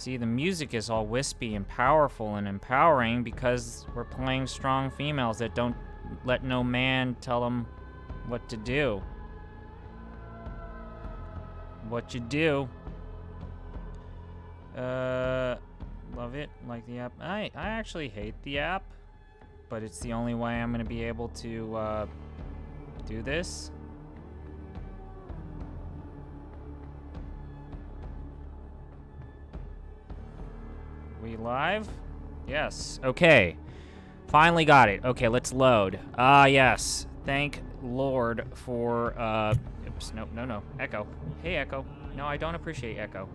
See, the music is all wispy and powerful and empowering because we're playing strong females that don't let no man tell them what to do. What you do. Love it. Like the app. I actually hate the app, but it's the only way I'm gonna be able to do this. We live? Yes. Okay. Finally got it. Okay, let's load. Ah, yes. Thank Lord for, oops, no. Echo. Hey, Echo. No, I don't appreciate Echo.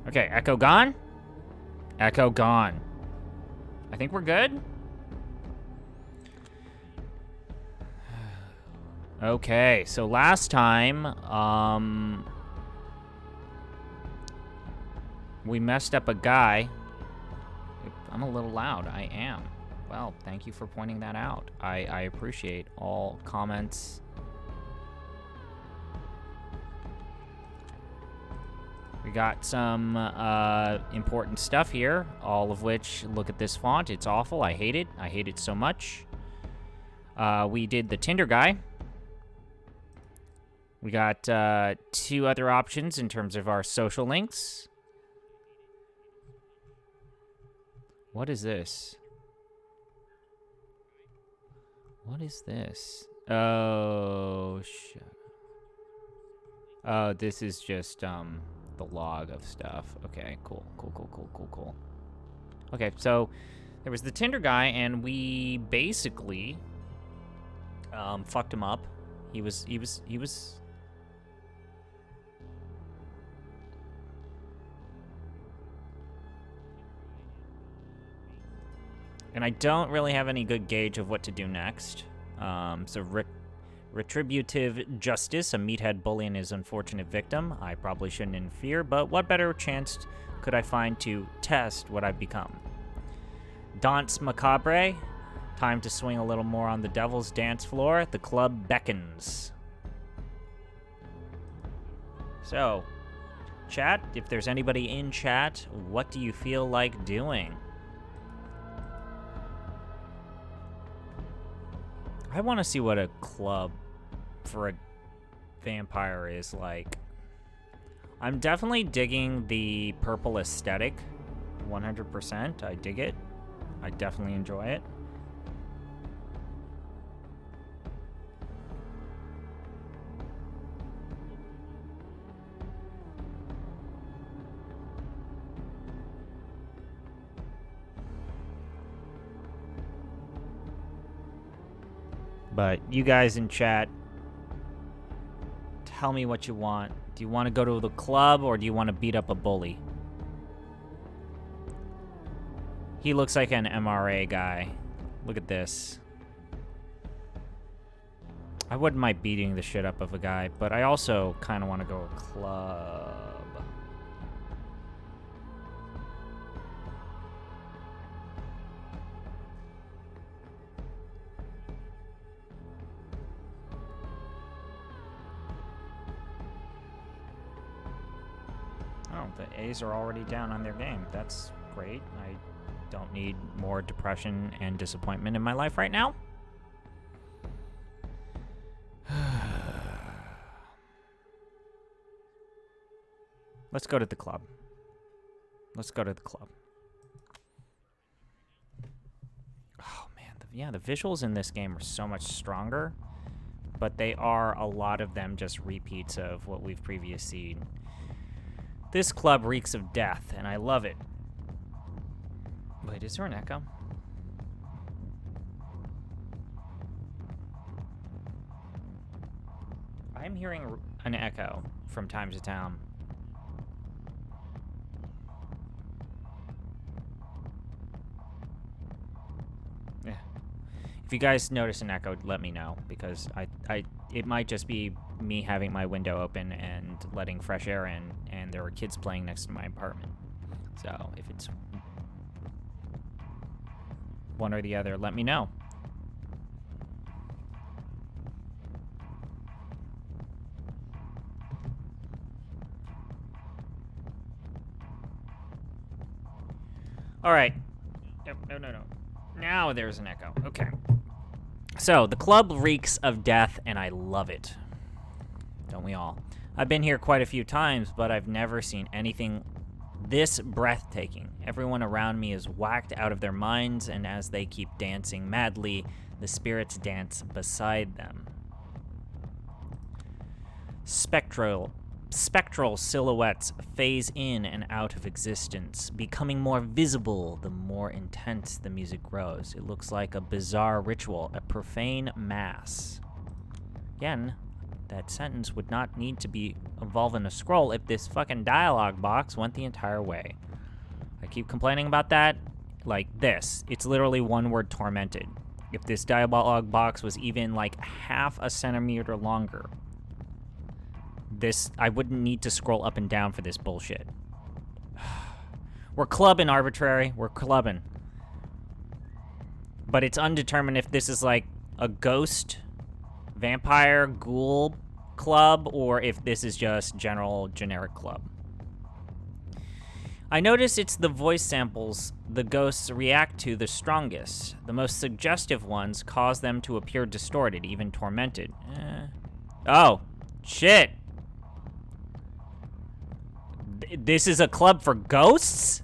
Okay, Echo gone? Echo gone. I think we're good. Okay, so last time, we messed up a guy. I'm a little loud, I am. Well, thank you for pointing that out. I appreciate all comments. We got some important stuff here, all of which, look at this font, it's awful, I hate it so much. We did the Tinder guy. We got 2 other options in terms of our social links. What is this? What is this? Oh, shit. Oh, this is just, the log of stuff. Okay, cool. Okay, so there was the Tinder guy, and we basically, fucked him up. He was... And I don't really have any good gauge of what to do next. So retributive justice, a meathead bullying his unfortunate victim. I probably shouldn't interfere, but what better chance could I find to test what I've become? Danse macabre. Time to swing a little more on the devil's dance floor. The club beckons. So, chat, if there's anybody in chat, what do you feel like doing? I want to see what a club for a vampire is like. I'm definitely digging the purple aesthetic. 100%. I dig it. I definitely enjoy it. But you guys in chat, tell me what you want. Do you want to go to the club or do you want to beat up a bully? He looks like an MRA guy. Look at this. I wouldn't mind beating the shit up of a guy, but I also kind of want to go a club. Oh, the A's are already down on their game. That's great. I don't need more depression and disappointment in my life right now. Let's go to the club. Let's go to the club. Oh, man. Yeah, the visuals in this game are so much stronger, but they are, a lot of them, just repeats of what we've previously seen. This club reeks of death, and I love it. Wait, is there an echo? I'm hearing an echo from time to time. Yeah. If you guys notice an echo, let me know, because it might just be me having my window open and letting fresh air in, and there were kids playing next to my apartment. So if it's one or the other, let me know. All right. No. Now there's an echo. Okay. So, the club reeks of death, and I love it. Don't we all? I've been here quite a few times, but I've never seen anything this breathtaking. Everyone around me is whacked out of their minds, and as they keep dancing madly, the spirits dance beside them. Spectral silhouettes phase in and out of existence, becoming more visible the more intense the music grows. It looks like a bizarre ritual, a profane mass. Again, that sentence would not need to be involved in a scroll if this fucking dialogue box went the entire way. I keep complaining about that. Like this. It's literally one word: tormented. If this dialogue box was even like half a centimeter longer, I wouldn't need to scroll up and down for this bullshit. We're clubbing, arbitrary. We're clubbing. But it's undetermined if this is like a ghost, vampire, ghoul club, or if this is just generic club. I notice it's the voice samples the ghosts react to the strongest. The most suggestive ones cause them to appear distorted, even tormented. Oh, shit. This is a club for ghosts?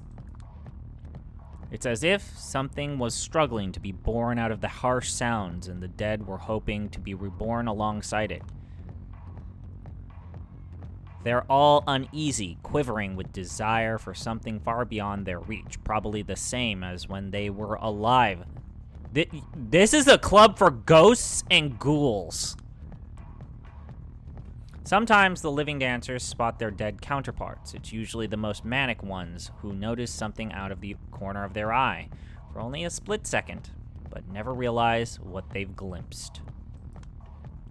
It's as if something was struggling to be born out of the harsh sounds, and the dead were hoping to be reborn alongside it. They're all uneasy, quivering with desire for something far beyond their reach, probably the same as when they were alive. This is a club for ghosts and ghouls. Sometimes the living dancers spot their dead counterparts. It's usually the most manic ones who notice something out of the corner of their eye for only a split second, but never realize what they've glimpsed.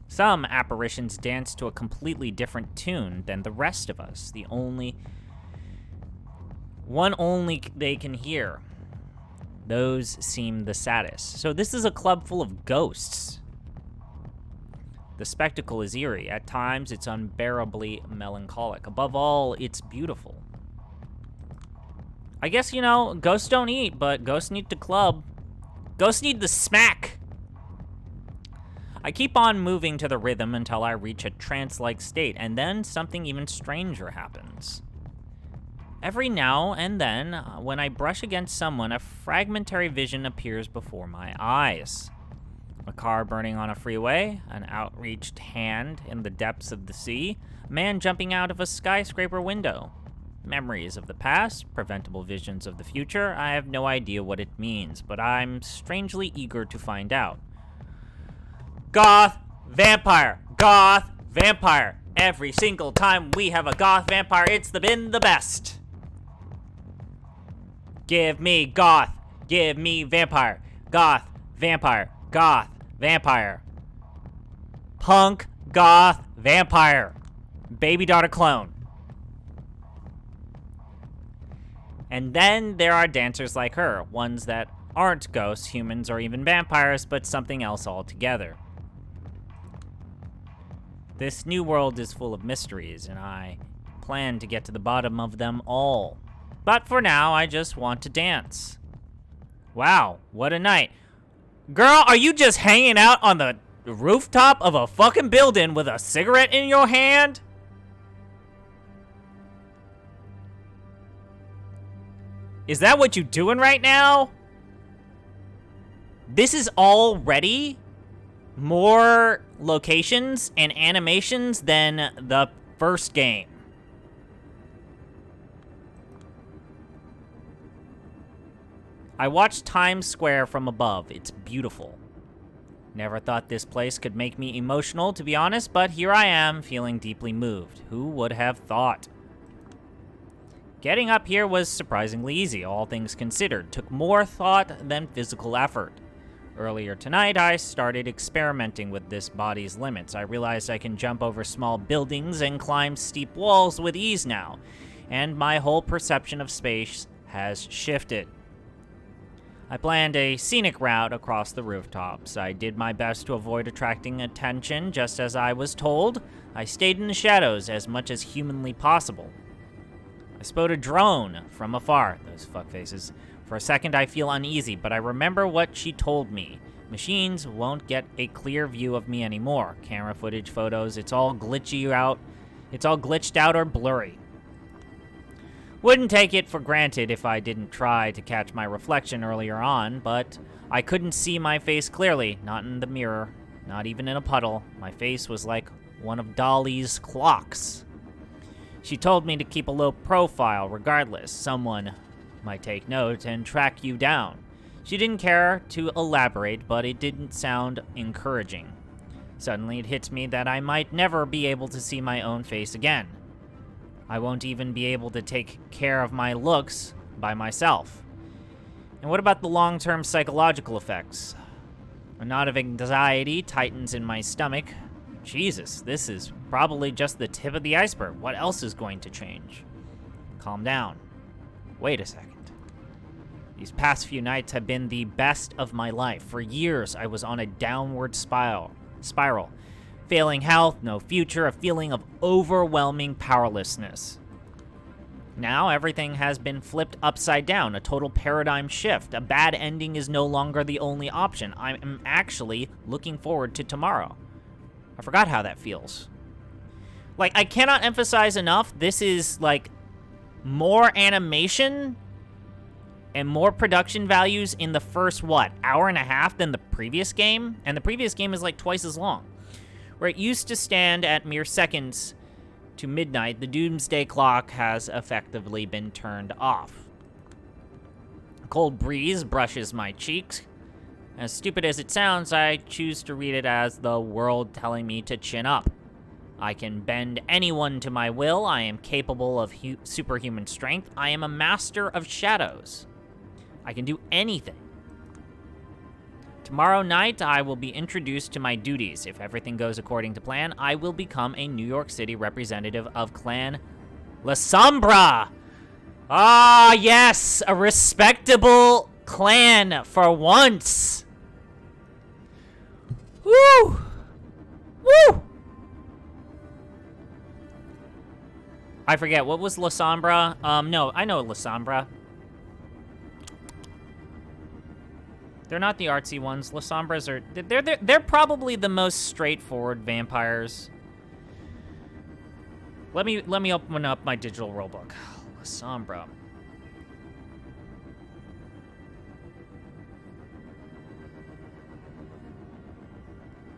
Some apparitions dance to a completely different tune than the rest of us. Only they can hear. Those seem the saddest. So this is a club full of ghosts. The spectacle is eerie. At times, it's unbearably melancholic. Above all, it's beautiful. I guess, ghosts don't eat, but ghosts need to club. Ghosts need the smack. I keep on moving to the rhythm until I reach a trance-like state, and then something even stranger happens. Every now and then, when I brush against someone, a fragmentary vision appears before my eyes. A car burning on a freeway, an outreached hand in the depths of the sea, a man jumping out of a skyscraper window. Memories of the past, preventable visions of the future. I have no idea what it means, but I'm strangely eager to find out. Goth vampire! Goth vampire! Every single time we have a goth vampire, it's been the best! Give me goth! Give me vampire! Goth vampire! Goth vampire. Punk goth vampire. Baby daughter clone. And then there are dancers like her, ones that aren't ghosts, humans, or even vampires, but something else altogether. This new world is full of mysteries, and I plan to get to the bottom of them all. But for now, I just want to dance. Wow, what a night. Girl, are you just hanging out on the rooftop of a fucking building with a cigarette in your hand? Is that what you doing right now? This is already more locations and animations than the first game. I watched Times Square from above. It's beautiful. Never thought this place could make me emotional, to be honest, but here I am, feeling deeply moved. Who would have thought? Getting up here was surprisingly easy, all things considered. Took more thought than physical effort. Earlier tonight, I started experimenting with this body's limits. I realized I can jump over small buildings and climb steep walls with ease now, and my whole perception of space has shifted. I planned a scenic route across the rooftops. I did my best to avoid attracting attention, just as I was told. I stayed in the shadows as much as humanly possible. I spotted a drone from afar, those fuckfaces, For a second, I feel uneasy, but I remember what she told me. Machines won't get a clear view of me anymore. Camera footage, photos, it's all glitched out or blurry. Wouldn't take it for granted if I didn't try to catch my reflection earlier on, but I couldn't see my face clearly, not in the mirror, not even in a puddle. My face was like one of Dolly's clocks. She told me to keep a low profile regardless. Someone might take note and track you down. She didn't care to elaborate, but it didn't sound encouraging. Suddenly it hits me that I might never be able to see my own face again. I won't even be able to take care of my looks by myself. And what about the long-term psychological effects? A knot of anxiety tightens in my stomach. Jesus, this is probably just the tip of the iceberg. What else is going to change? Calm down. Wait a second. These past few nights have been the best of my life. For years, I was on a downward spiral. Failing health, no future, a feeling of overwhelming powerlessness. Now, everything has been flipped upside down, a total paradigm shift. A bad ending is no longer the only option. I am actually looking forward to tomorrow. I forgot how that feels. Like, I cannot emphasize enough, this is, like, more animation and more production values in the first, hour and a half than the previous game? And the previous game is, like, twice as long. Where it used to stand at mere seconds to midnight, the doomsday clock has effectively been turned off. A cold breeze brushes my cheeks. As stupid as it sounds, I choose to read it as the world telling me to chin up. I can bend anyone to my will. I am capable of superhuman strength. I am a master of shadows. I can do anything. Tomorrow night, I will be introduced to my duties. If everything goes according to plan, I will become a New York City representative of Clan La Sombra. Ah, yes, a respectable clan for once. Woo! Woo! I forget, what was La Sombra? No, I know La Sombra. They're not the artsy ones. La Sombras are... They're probably the most straightforward vampires. Let me open up my digital rulebook. La Sombra.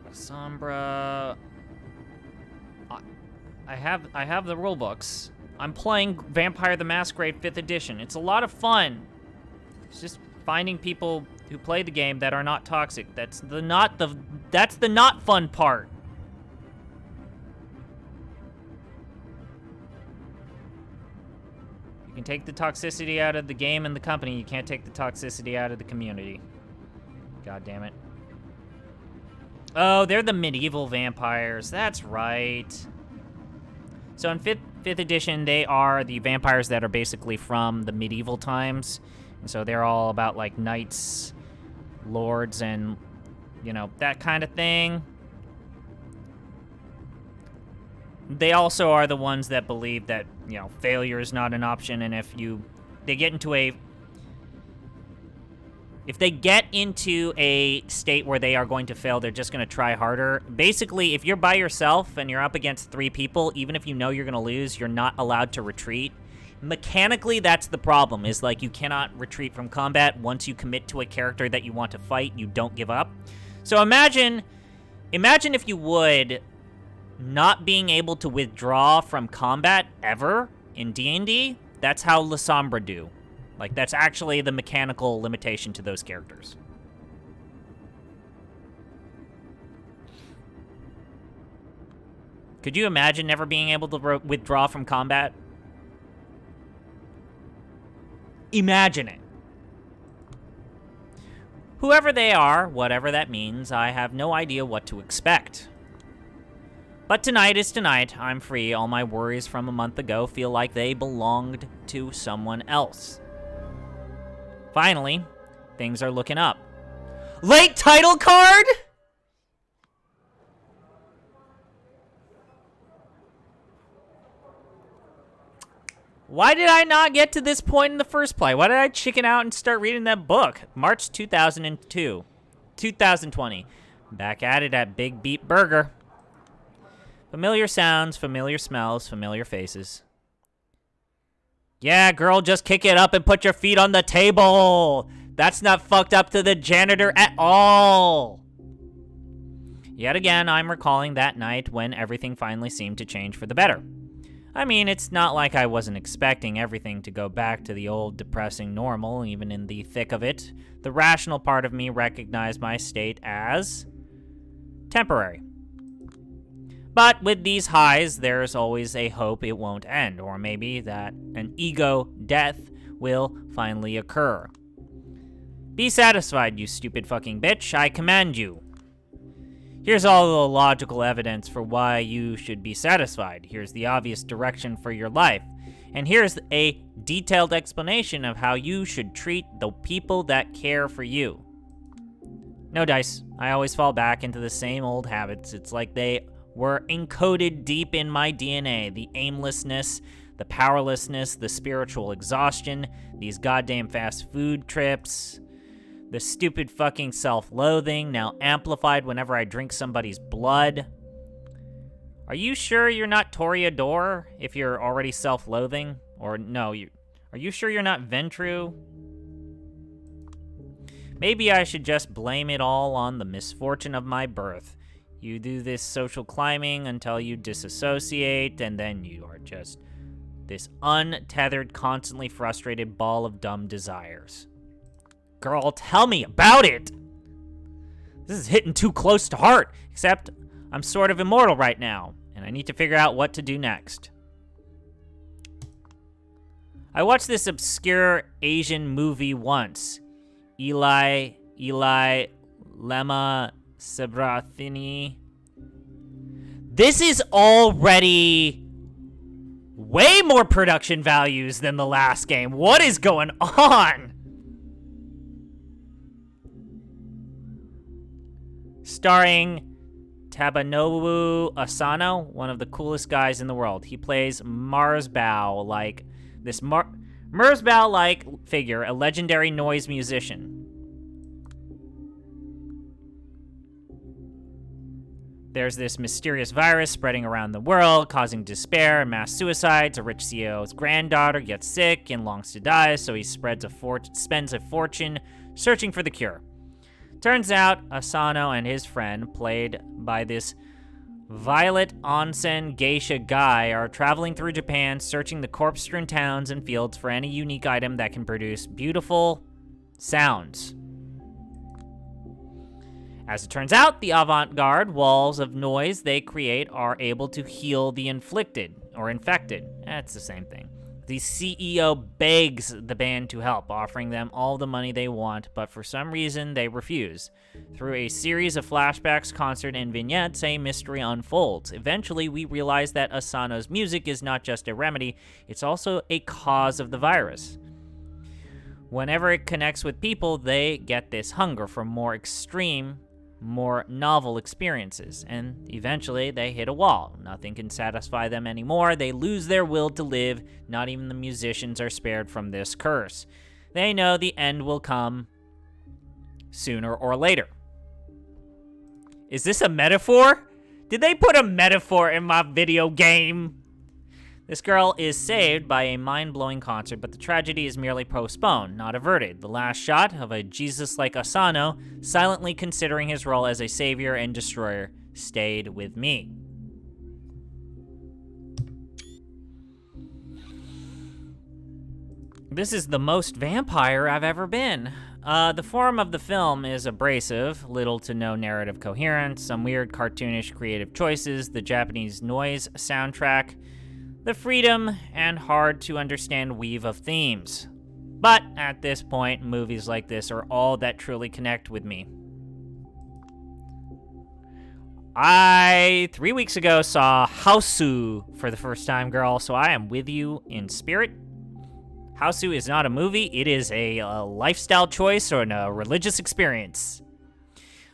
La Sombra... I have the rulebooks. I'm playing Vampire the Masquerade 5th edition. It's a lot of fun. It's just finding people who play the game that are not toxic. That's the not fun part. You can take the toxicity out of the game and the company. You can't take the toxicity out of the community. God damn it. Oh, they're the medieval vampires. That's right. So in 5th edition, they are the vampires that are basically from the medieval times. And so they're all about, like, knights, lords, and, you know, that kind of thing. They also are the ones that believe that, you know, failure is not an option, and if they get into a state where they are going to fail, they're just going to try harder. Basically, if you're by yourself and you're up against 3 people, even if you know you're going to lose, you're not allowed to retreat. Mechanically, that's the problem, is, like, you cannot retreat from combat. Once you commit to a character that you want to fight, you don't give up. So imagine if you would, not being able to withdraw from combat ever in D&D. That's how La Sombra do. Like, that's actually the mechanical limitation to those characters. Could you imagine never being able to withdraw from combat? Imagine it. Whoever they are, whatever that means, I have no idea what to expect. But tonight is tonight. I'm free. All my worries from a month ago feel like they belonged to someone else. Finally, things are looking up. Late title card? Why did I not get to this point in the first place? Why did I chicken out and start reading that book? March 2020. Back at it at Big Beat Burger. Familiar sounds, familiar smells, familiar faces. Yeah, girl, just kick it up and put your feet on the table. That's not fucked up to the janitor at all. Yet again, I'm recalling that night when everything finally seemed to change for the better. I mean, it's not like I wasn't expecting everything to go back to the old depressing normal, even in the thick of it. The rational part of me recognized my state as temporary. But with these highs, there's always a hope it won't end, or maybe that an ego death will finally occur. Be satisfied, you stupid fucking bitch. I command you. Here's all the logical evidence for why you should be satisfied. Here's the obvious direction for your life. And here's a detailed explanation of how you should treat the people that care for you. No dice. I always fall back into the same old habits. It's like they were encoded deep in my DNA. The aimlessness, the powerlessness, the spiritual exhaustion, these goddamn fast food trips, the stupid fucking self-loathing, now amplified whenever I drink somebody's blood. Are you sure you're not Toreador if you're already self-loathing? Or no, are you sure you're not Ventru? Maybe I should just blame it all on the misfortune of my birth. You do this social climbing until you disassociate, and then you are just this untethered, constantly frustrated ball of dumb desires. Girl, tell me about it! This is hitting too close to heart, except I'm sort of immortal right now, and I need to figure out what to do next. I watched this obscure Asian movie once. Eli Lema Sabrathini. This is already way more production values than the last game. What is going on? Starring Tabanobu Asano, one of the coolest guys in the world. He plays Marsbow, this Merzbow-like figure, a legendary noise musician. There's this mysterious virus spreading around the world, causing despair and mass suicides. A rich CEO's granddaughter gets sick and longs to die, so he spends a fortune searching for the cure. Turns out, Asano and his friend, played by this Violet Onsen geisha guy, are traveling through Japan, searching the corpse-strewn towns and fields for any unique item that can produce beautiful sounds. As it turns out, the avant-garde walls of noise they create are able to heal the inflicted, or infected. It's the same thing. The CEO begs the band to help, offering them all the money they want, but for some reason they refuse. Through a series of flashbacks, concert, and vignettes, a mystery unfolds. Eventually, we realize that Asano's music is not just a remedy, it's also a cause of the virus. Whenever it connects with people, they get this hunger for more extreme, more novel experiences, and eventually they hit a wall. Nothing can satisfy them anymore. They lose their will to live. Not even the musicians are spared from this curse. They know the end will come sooner or later. Is this a metaphor? Did they put a metaphor in my video game? This girl is saved by a mind-blowing concert, but the tragedy is merely postponed, not averted. The last shot of a Jesus-like Asano, silently considering his role as a savior and destroyer, stayed with me. This is the most vampire I've ever been. The form of the film is abrasive, little to no narrative coherence, some weird cartoonish creative choices, the Japanese noise soundtrack, the freedom and hard-to-understand weave of themes. But at this point, movies like this are all that truly connect with me. I, 3 weeks ago, saw Hausu for the first time, girl, so I am with you in spirit. Hausu is not a movie, it is a lifestyle choice or a religious experience.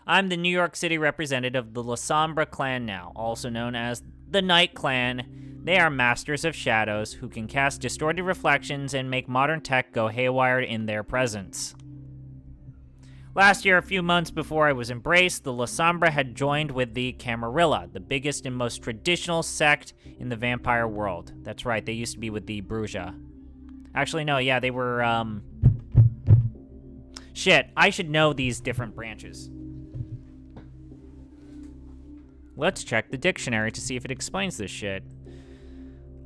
I'm the New York City representative of the La Sombra clan now, also known as the Night Clan. They are masters of shadows who can cast distorted reflections and make modern tech go haywire in their presence. Last year, a few months before I was embraced, the La Sombra had joined with the Camarilla, the biggest and most traditional sect in the vampire world. That's right, they used to be with the Bruja. Actually, no, yeah, they were, Shit, I should know these different branches. Let's check the dictionary to see if it explains this shit.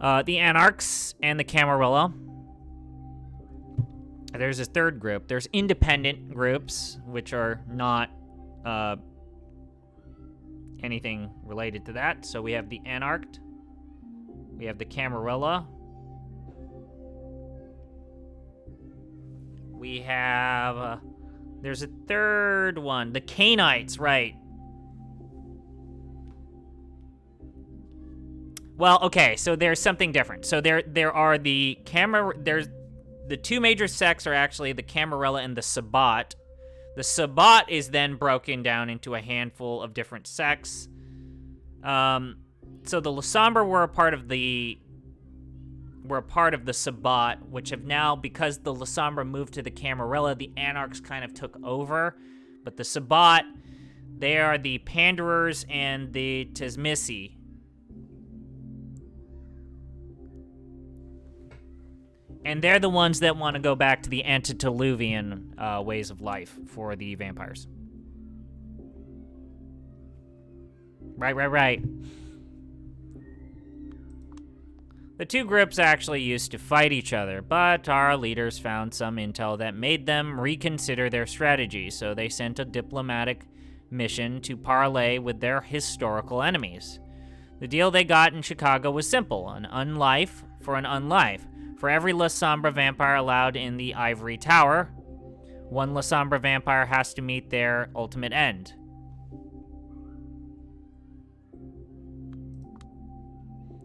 The Anarchs and the Camarilla. There's a third group. There's independent groups, which are not anything related to that. So we have the Anarched. We have the Camarilla. We have... there's a third one. The Cainites, right. Well, okay, so there's something different. So there are the there's the two major sects are actually the Camarilla and the Sabbat. The Sabbat is then broken down into a handful of different sects. So the La Sombra were a part of the Sabbat, which have now, because the La Sombra moved to the Camarilla, the Anarchs kind of took over. But the Sabbat, they are the Panderers and the Tezmissi. And they're the ones that want to go back to the antediluvian ways of life for the vampires. Right. The two groups actually used to fight each other, but our leaders found some intel that made them reconsider their strategy, so they sent a diplomatic mission to parley with their historical enemies. The deal they got in Chicago was simple: an unlife for an unlife. For every La Sombra vampire allowed in the Ivory Tower, one La Sombra vampire has to meet their ultimate end.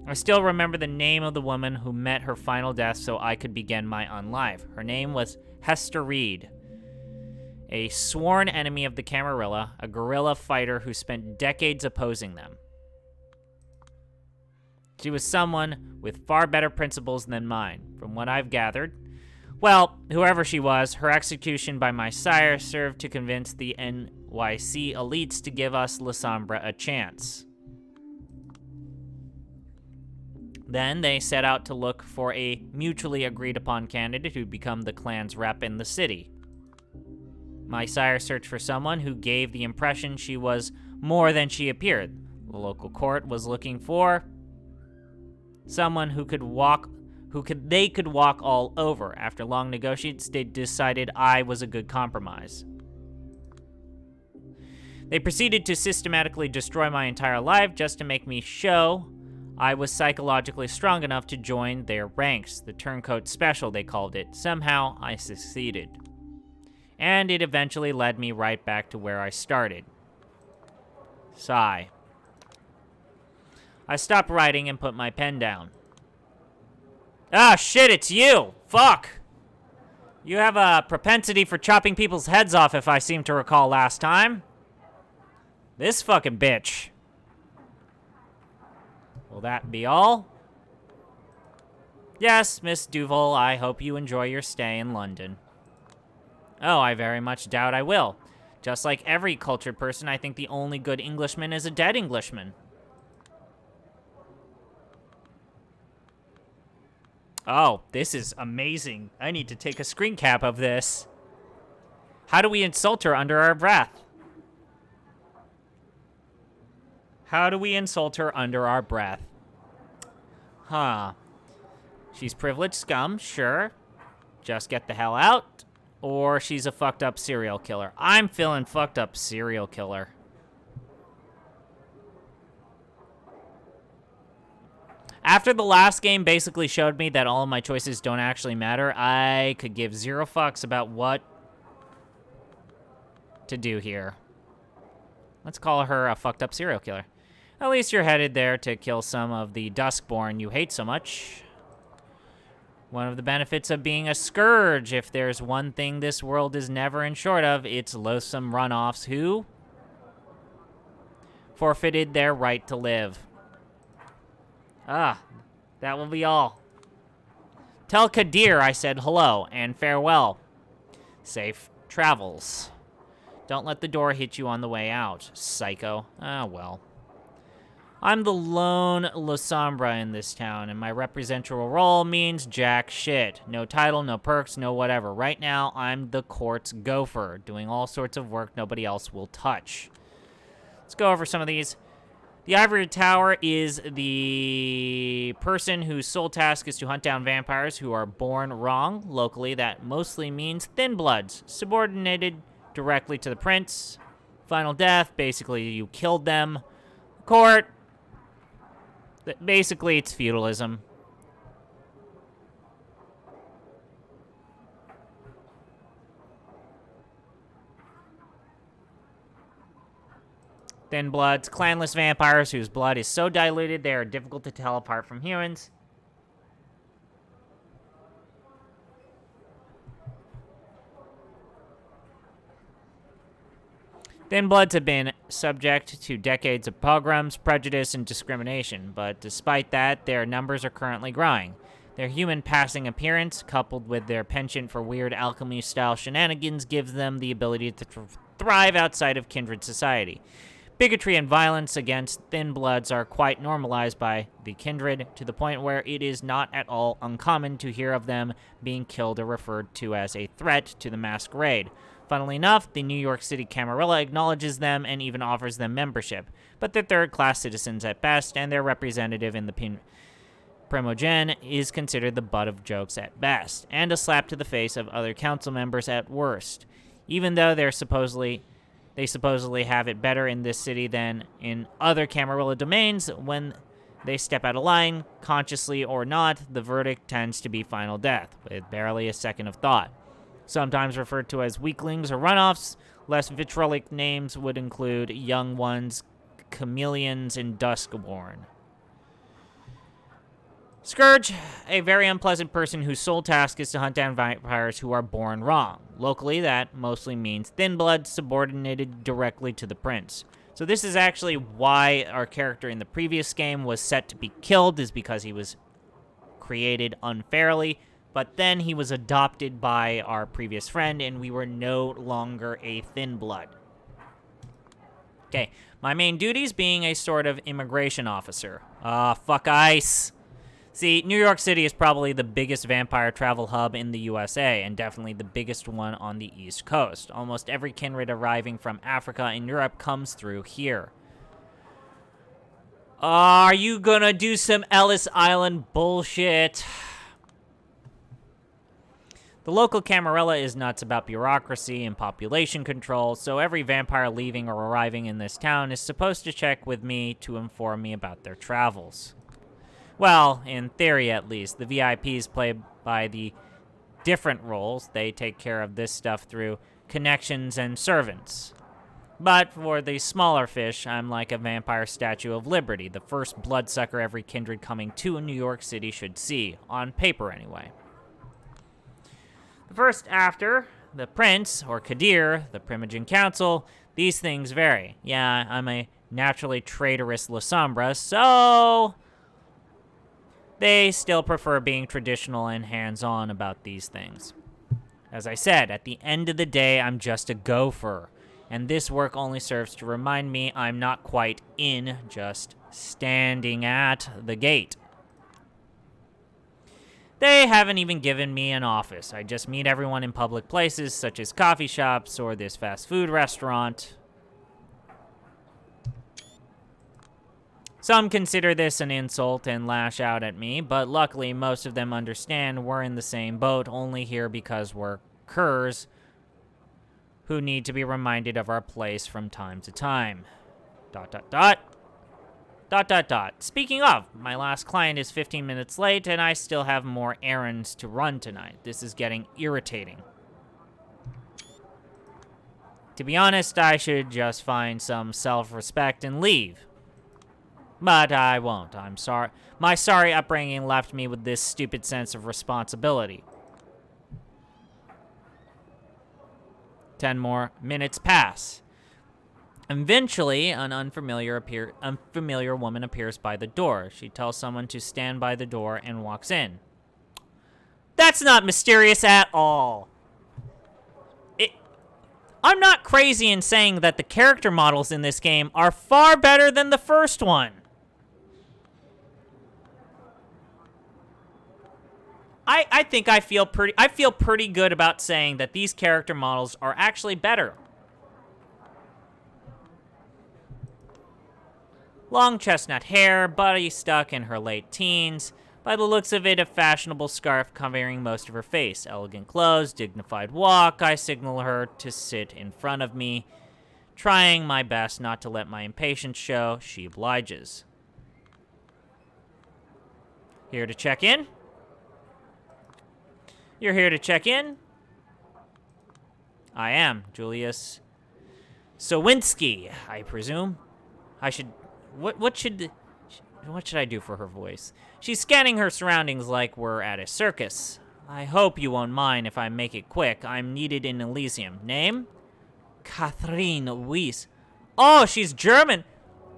I still remember the name of the woman who met her final death so I could begin my unlife. Her name was Hester Reed, a sworn enemy of the Camarilla, a guerrilla fighter who spent decades opposing them. She was someone with far better principles than mine, from what I've gathered. Well, whoever she was, her execution by my sire served to convince the NYC elites to give us La Sombra a chance. Then they set out to look for a mutually agreed upon candidate who'd become the clan's rep in the city. My sire searched for someone who gave the impression she was more than she appeared. The local court was looking for someone who could walk all over. After long negotiations, they decided I was a good compromise. They proceeded to systematically destroy my entire life just to make me show I was psychologically strong enough to join their ranks. The turncoat special, they called it. Somehow, I succeeded. And it eventually led me right back to where I started. Sigh. I stopped writing and put my pen down. Ah, shit, it's you! Fuck! You have a propensity for chopping people's heads off, if I seem to recall last time. This fucking bitch. Will that be all? Yes, Miss Duval, I hope you enjoy your stay in London. Oh, I very much doubt I will. Just like every cultured person, I think the only good Englishman is a dead Englishman. Oh, this is amazing. I need to take a screen cap of this. How do we insult her under our breath? How do we insult her under our breath? Huh. She's privileged scum, sure. Just get the hell out. Or she's a fucked up serial killer. I'm feeling fucked up serial killer. After the last game basically showed me that all of my choices don't actually matter, I could give zero fucks about what to do here. Let's call her a fucked up serial killer. At least you're headed there to kill some of the Duskborn you hate so much. One of the benefits of being a scourge, if there's one thing this world is never in short of, it's loathsome runoffs who forfeited their right to live. That will be all. Tell Kadir I said hello and farewell. Safe travels. Don't let the door hit you on the way out, psycho. Ah, well. I'm the lone Lasombra in this town, and my representational role means jack shit. No title, no perks, no whatever. Right now, I'm the court's gopher, doing all sorts of work nobody else will touch. Let's go over some of these. The Ivory Tower is the person whose sole task is to hunt down vampires who are born wrong. Locally, that mostly means thin bloods, subordinated directly to the prince. Final death, basically you killed them. Court, basically it's feudalism. Thin bloods, clanless vampires whose blood is so diluted they are difficult to tell apart from humans. Thin bloods have been subject to decades of pogroms, prejudice, and discrimination, but despite that, their numbers are currently growing. Their human-passing appearance, coupled with their penchant for weird alchemy-style shenanigans, gives them the ability to thrive outside of kindred society. Bigotry and violence against thin bloods are quite normalized by the kindred, to the point where it is not at all uncommon to hear of them being killed or referred to as a threat to the Masquerade. Funnily enough, the New York City Camarilla acknowledges them and even offers them membership, but they're third-class citizens at best, and their representative in the Primogen is considered the butt of jokes at best, and a slap to the face of other council members at worst. Even though they supposedly have it better in this city than in other Camarilla domains, when they step out of line, consciously or not, the verdict tends to be final death, with barely a second of thought. Sometimes referred to as weaklings or runoffs, less vitriolic names would include young ones, chameleons, and duskborn. Scourge, a very unpleasant person whose sole task is to hunt down vampires who are born wrong. Locally, that mostly means thin blood subordinated directly to the prince. So this is actually why our character in the previous game was set to be killed, is because he was created unfairly, but then he was adopted by our previous friend, and we were no longer a thin blood. Okay, my main duties being a sort of immigration officer. Fuck ICE. See, New York City is probably the biggest vampire travel hub in the USA, and definitely the biggest one on the East Coast. Almost every kindred arriving from Africa and Europe comes through here. Are you gonna do some Ellis Island bullshit? The local Camarilla is nuts about bureaucracy and population control, so every vampire leaving or arriving in this town is supposed to check with me to inform me about their travels. Well, in theory at least. The VIPs play by the different roles. They take care of this stuff through connections and servants. But for the smaller fish, I'm like a vampire Statue of Liberty, the first bloodsucker every kindred coming to New York City should see, on paper anyway. The first after the prince, or Kadir, the Primogen Council, these things vary. Yeah, I'm a naturally traitorous Lasombra, so they still prefer being traditional and hands-on about these things. As I said, at the end of the day, I'm just a gopher, and this work only serves to remind me I'm not quite in, just standing at the gate. They haven't even given me an office. I just meet everyone in public places, such as coffee shops or this fast food restaurant. Some consider this an insult and lash out at me, but luckily most of them understand we're in the same boat, only here because we're curs who need to be reminded of our place from time to time. ... Speaking of, my last client is 15 minutes late, and I still have more errands to run tonight. This is getting irritating. To be honest, I should just find some self-respect and leave. But I won't. I'm sorry. My sorry upbringing left me with this stupid sense of responsibility. 10 more minutes pass. Eventually, an unfamiliar woman appears by the door. She tells someone to stand by the door and walks in. That's not mysterious at all. I'm not crazy in saying that the character models in this game are far better than the first one. I think I feel pretty good about saying that these character models are actually better. Long chestnut hair, body stuck in her late teens. By the looks of it, a fashionable scarf covering most of her face. Elegant clothes, dignified walk. I signal her to sit in front of me. Trying my best not to let my impatience show, she obliges. Here to check in? You're here to check in? I am. Julius Sowinski, I presume. What should I do for her voice? She's scanning her surroundings like we're at a circus. I hope you won't mind if I make it quick. I'm needed in Elysium. Name? Catherine Weiss. Oh, she's German.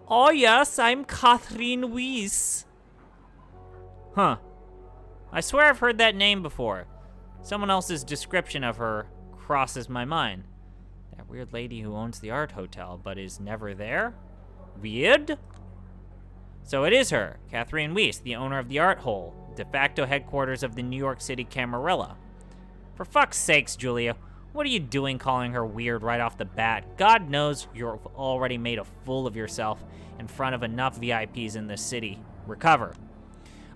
Oh, yes, I'm Catherine Weiss. Huh. I swear I've heard that name before. Someone else's description of her crosses my mind. That weird lady who owns the art hotel but is never there? Weird? So it is her, Catherine Weiss, the owner of the Art Hole, de facto headquarters of the New York City Camarilla. For fuck's sakes, Julia, what are you doing calling her weird right off the bat? God knows you've already made a fool of yourself in front of enough VIPs in this city. Recover.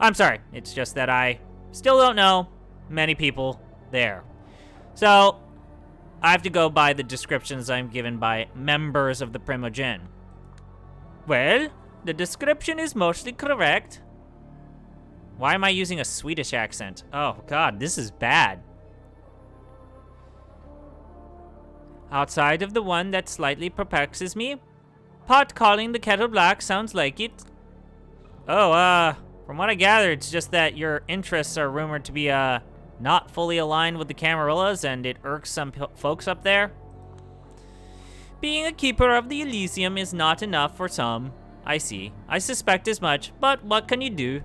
I'm sorry, it's just that I still don't know many people there. So, I have to go by the descriptions I'm given by members of the Primogen. Well, the description is mostly correct. Why am I using a Swedish accent? Oh, God, this is bad. Outside of the one that slightly perplexes me, pot calling the kettle black sounds like it. Oh, from what I gather, it's just that your interests are rumored to be, not fully aligned with the Camarillas, and it irks some folks up there. Being a keeper of the Elysium is not enough for some. I see. I suspect as much, but what can you do?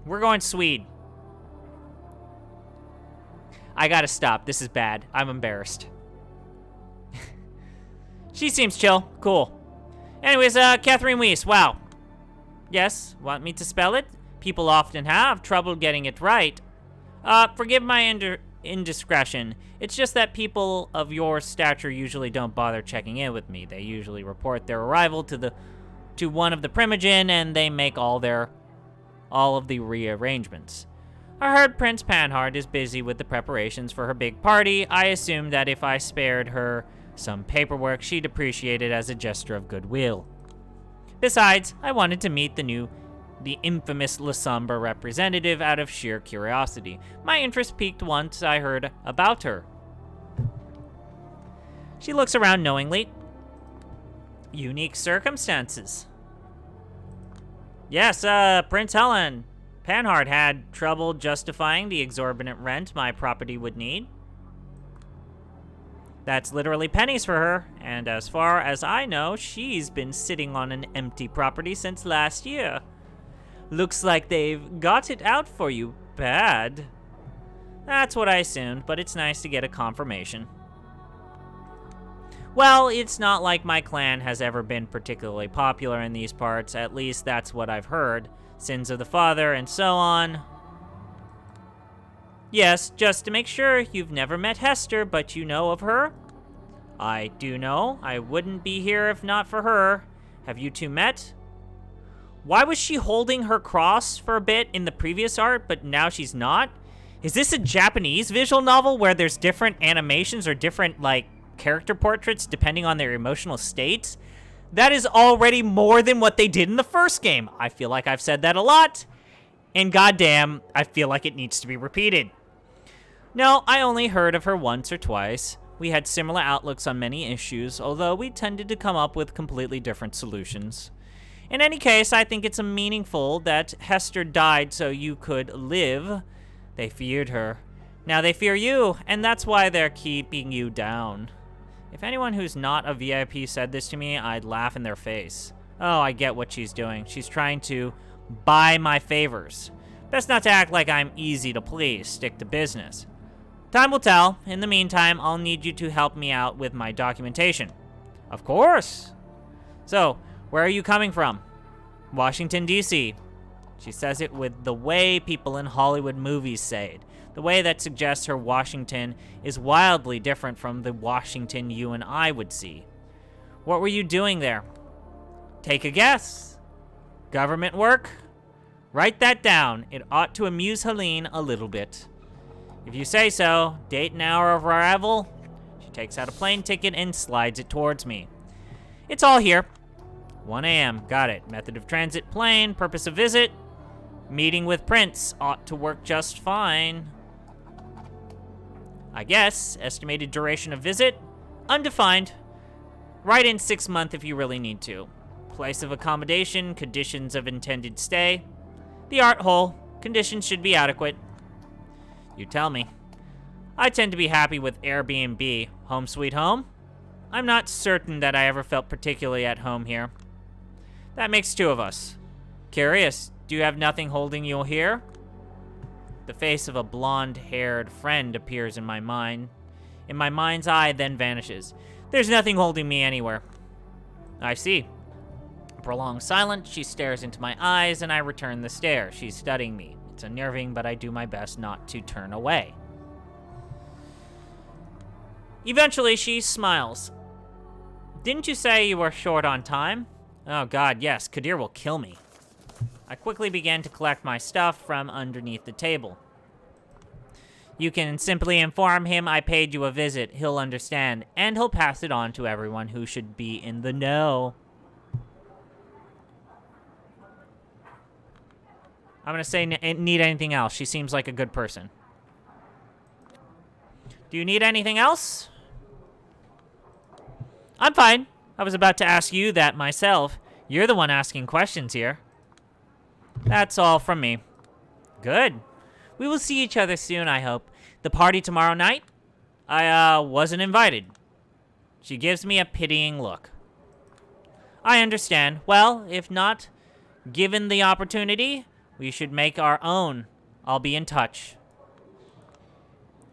We're going Swede. I gotta stop. This is bad. I'm embarrassed. She seems chill. Cool. Anyways, Catherine Weiss. Wow. Yes, want me to spell it? People often have trouble getting it right. Forgive my indiscretion. It's just that people of your stature usually don't bother checking in with me. They usually report their arrival to one of the Primogen, and they make all of the rearrangements. I heard Prince Panhard is busy with the preparations for her big party. I assumed that if I spared her some paperwork, she'd appreciate it as a gesture of goodwill. Besides, I wanted to meet the infamous La Sombra representative out of sheer curiosity. My interest peaked once I heard about her. She looks around knowingly. Unique circumstances. Yes, Prince Helen. Panhard had trouble justifying the exorbitant rent my property would need. That's literally pennies for her, and as far as I know, she's been sitting on an empty property since last year. Looks like they've got it out for you bad. That's what I assumed, but it's nice to get a confirmation. Well, it's not like my clan has ever been particularly popular in these parts, at least that's what I've heard. Sins of the father and so on. Yes, just to make sure, you've never met Hester, but you know of her? I do know. I wouldn't be here if not for her. Have you two met? Why was she holding her cross for a bit in the previous art, but now she's not? Is this a Japanese visual novel where there's different animations or different, character portraits depending on their emotional states? That is already more than what they did in the first game. I feel like I've said that a lot, and goddamn, I feel like it needs to be repeated. No, I only heard of her once or twice. We had similar outlooks on many issues, although we tended to come up with completely different solutions. In any case, I think it's meaningful that Hester died so you could live. They feared her. Now they fear you, and that's why they're keeping you down. If anyone who's not a VIP said this to me, I'd laugh in their face. Oh, I get what she's doing. She's trying to buy my favors. Best not to act like I'm easy to please. Stick to business. Time will tell. In the meantime, I'll need you to help me out with my documentation. Of course. So, where are you coming from? Washington, D.C. She says it with the way people in Hollywood movies say it. The way that suggests her Washington is wildly different from the Washington you and I would see. What were you doing there? Take a guess. Government work? Write that down. It ought to amuse Helene a little bit. If you say so. Date and hour of arrival? She takes out a plane ticket and slides it towards me. It's all here. 1 a.m. Got it. Method of transit, plane. Purpose of visit? Meeting with Prince. Ought to work just fine. I guess. Estimated duration of visit? Undefined. Write in 6 months if you really need to. Place of accommodation. Conditions of intended stay. The art hole. Conditions should be adequate. You tell me. I tend to be happy with Airbnb. Home sweet home? I'm not certain that I ever felt particularly at home here. That makes 2 of us. Curious, do you have nothing holding you here? The face of a blonde-haired friend appears in my mind. In my mind's eye, then vanishes. There's nothing holding me anywhere. I see. Prolonged silence, she stares into my eyes, and I return the stare. She's studying me. It's unnerving, but I do my best not to turn away. Eventually, she smiles. Didn't you say you were short on time? Oh god, yes, Kadir will kill me. I quickly began to collect my stuff from underneath the table. You can simply inform him I paid you a visit. He'll understand, and he'll pass it on to everyone who should be in the know. I'm gonna say need anything else. She seems like a good person. Do you need anything else? I'm fine. I was about to ask you that myself. You're the one asking questions here. That's all from me. Good. We will see each other soon, I hope. The party tomorrow night? I wasn't invited. She gives me a pitying look. I understand. Well, if not, given the opportunity, we should make our own. I'll be in touch.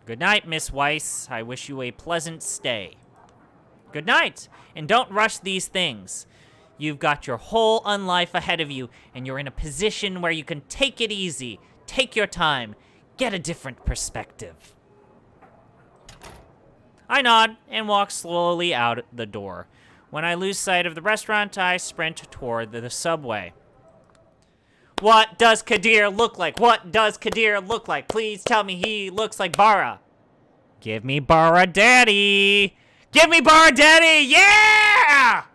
Good night, Miss Weiss. I wish you a pleasant stay. Good night, and don't rush these things. You've got your whole unlife ahead of you, and you're in a position where you can take it easy, take your time, get a different perspective. I nod and walk slowly out the door. When I lose sight of the restaurant, I sprint toward the subway. What does Kadir look like? What does Kadir look like? Please tell me he looks like Bara. Give me Bara Daddy! Give me Bara Daddy! Yeah!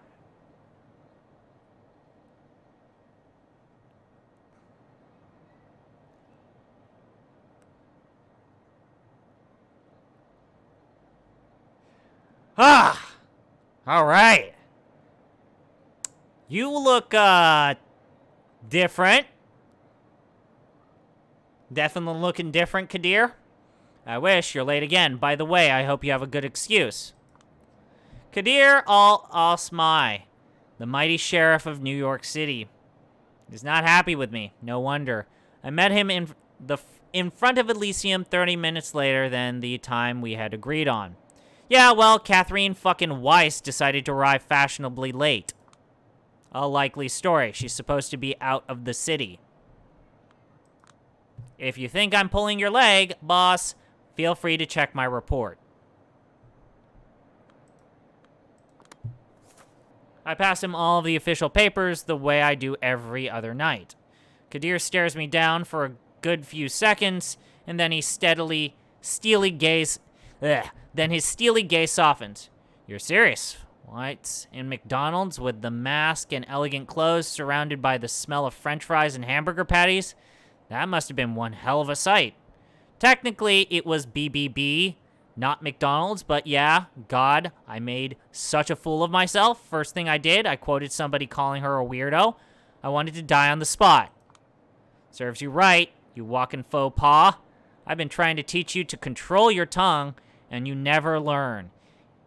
Ah! All right. You look, different. Definitely looking different, Kadir. I wish. You're late again. By the way, I hope you have a good excuse. Kadir al-Asmai, the mighty sheriff of New York City, is not happy with me. No wonder. I met him in front of Elysium 30 minutes later than the time we had agreed on. Yeah, well, Catherine fucking Weiss decided to arrive fashionably late. A likely story. She's supposed to be out of the city. If you think I'm pulling your leg, boss, feel free to check my report. I pass him all of the official papers the way I do every other night. Kadir stares me down for a good few seconds, and then his steely gaze softens. You're serious? Whites in McDonald's with the mask and elegant clothes surrounded by the smell of french fries and hamburger patties? That must have been one hell of a sight. Technically, it was BBB, not McDonald's, but yeah, God, I made such a fool of myself. First thing I did, I quoted somebody calling her a weirdo. I wanted to die on the spot. Serves you right, you walking faux pas. I've been trying to teach you to control your tongue, and you never learn.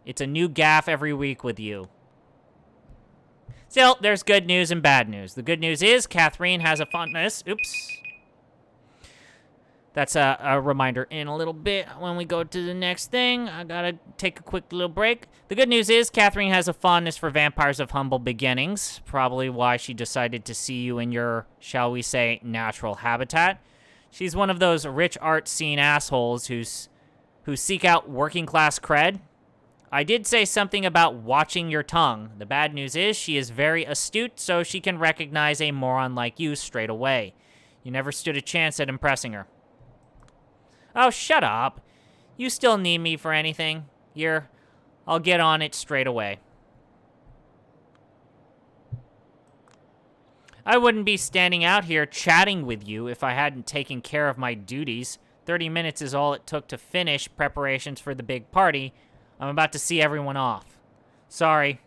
It's a new gaffe every week with you. Still, there's good news and bad news. The good news is Catherine has a fondness. Oops. That's a reminder in a little bit when we go to the next thing. I gotta take a quick little break. The good news is Catherine has a fondness for vampires of humble beginnings. Probably why she decided to see you in your, shall we say, natural habitat. She's one of those rich art scene assholes who seek out working class cred. I did say something about watching your tongue. The bad news is she is very astute, so she can recognize a moron like you straight away. You never stood a chance at impressing her. Oh, shut up. You still need me for anything? Here, I'll get on it straight away. I wouldn't be standing out here chatting with you if I hadn't taken care of my duties. 30 minutes is all it took to finish preparations for the big party. I'm about to see everyone off. Sorry.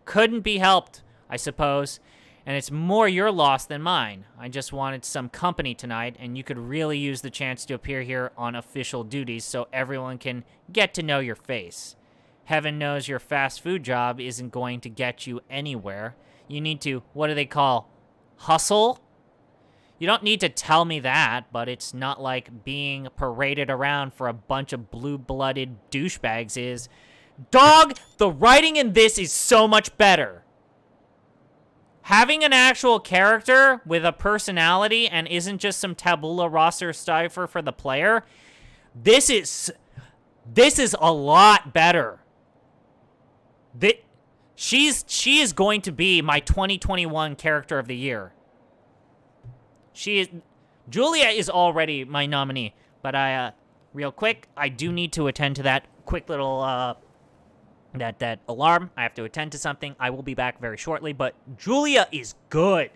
Couldn't be helped, I suppose. And it's more your loss than mine. I just wanted some company tonight, and you could really use the chance to appear here on official duties so everyone can get to know your face. Heaven knows your fast food job isn't going to get you anywhere. You need to, what do they call, hustle? You don't need to tell me that, but it's not like being paraded around for a bunch of blue-blooded douchebags is. Dog, the writing in this is so much better. Having an actual character with a personality and isn't just some tabula rasa cipher for the player, this is a lot better. She is going to be my 2021 character of the year. Julia is already my nominee, but real quick, I do need to attend to that quick little that alarm. I have to attend to something. I will be back very shortly, but Julia is good.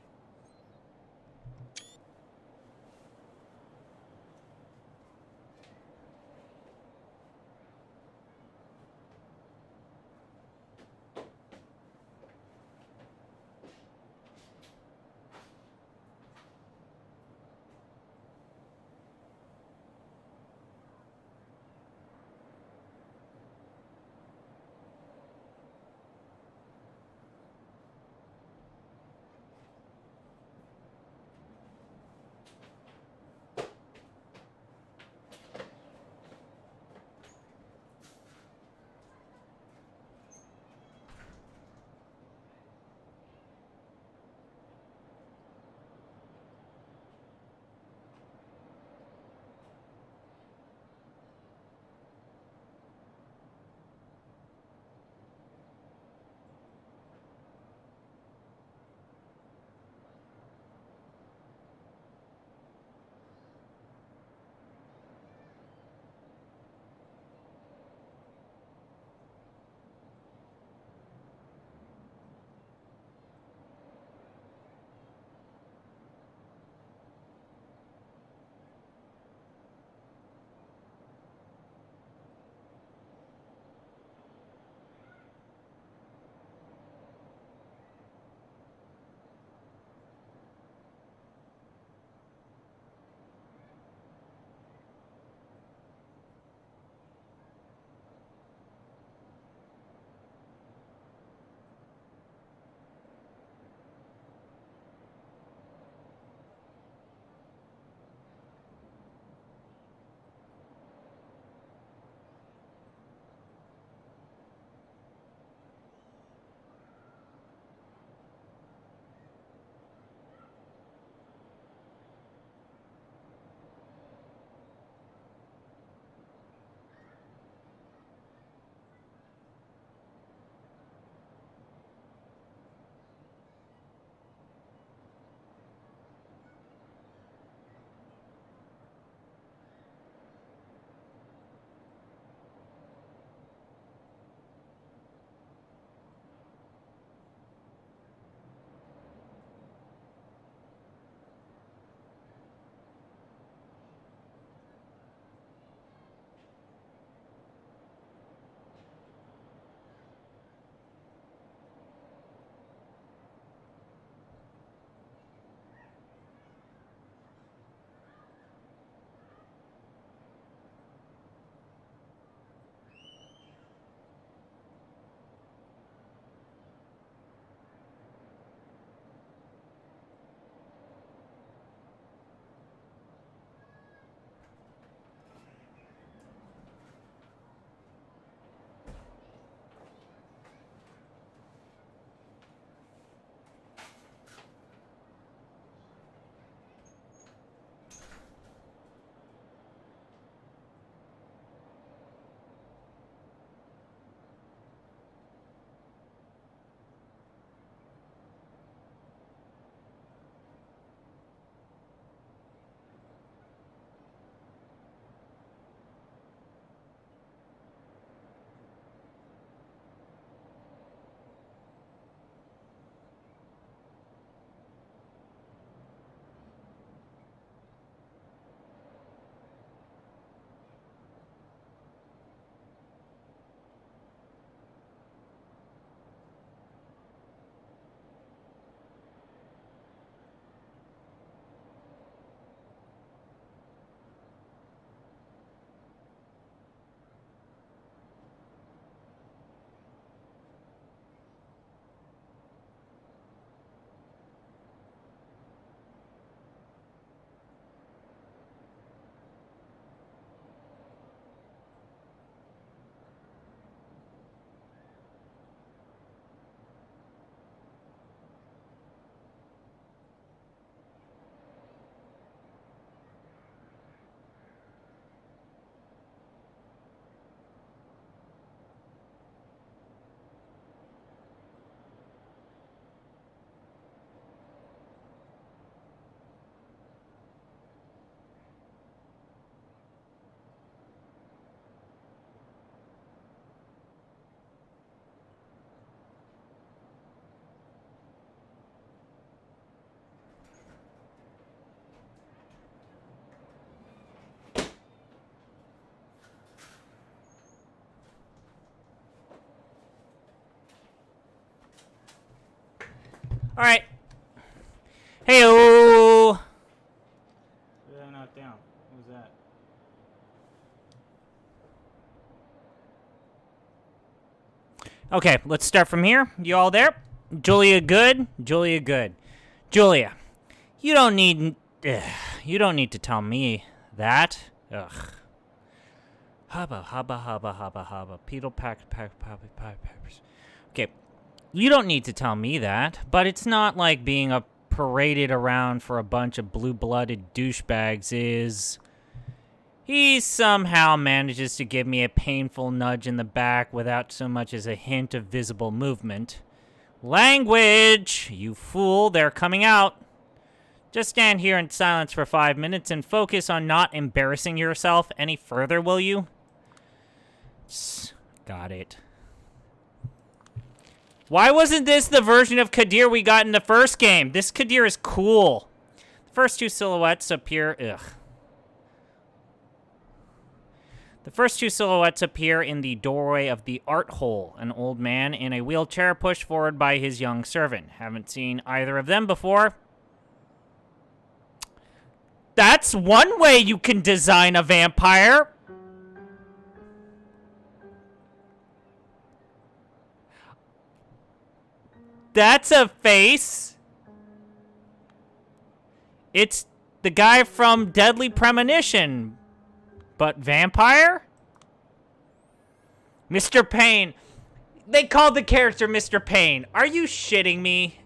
All right. Hey-o! Why did I knock down? What was that? Okay, let's start from here. You all there? Julia good? Julia good. Julia, you don't need to tell me that. Ugh. Hubba, hubba, hubba, hubba, hubba. Pedal pack, peppers. Okay, you don't need to tell me that, but it's not like being paraded around for a bunch of blue-blooded douchebags is. He somehow manages to give me a painful nudge in the back without so much as a hint of visible movement. Language! You fool, they're coming out. Just stand here in silence for 5 minutes and focus on not embarrassing yourself any further, will you? Got it. Why wasn't this the version of Kadir we got in the first game? This Kadir is cool. The first two silhouettes appear... The first two silhouettes appear in the doorway of the art hole. An old man in a wheelchair pushed forward by his young servant. Haven't seen either of them before. That's one way you can design a vampire. That's a face. It's the guy from Deadly Premonition. But vampire? Mr. Payne. They called the character Mr. Payne. Are you shitting me?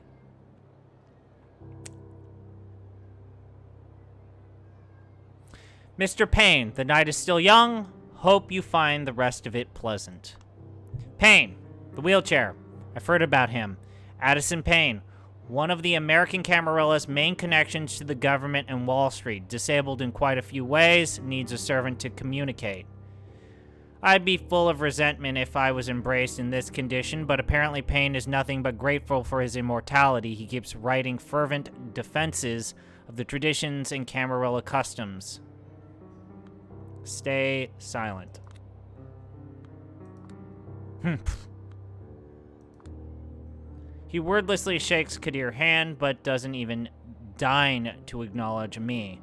Mr. Payne, the night is still young. Hope you find the rest of it pleasant. Payne, the wheelchair. I've heard about him. Addison Payne, one of the American Camarilla's main connections to the government and Wall Street. Disabled in quite a few ways, needs a servant to communicate. I'd be full of resentment if I was embraced in this condition, but apparently Payne is nothing but grateful for his immortality. He keeps writing fervent defenses of the traditions and Camarilla customs. Stay silent. He wordlessly shakes Kadir's hand, but doesn't even deign to acknowledge me.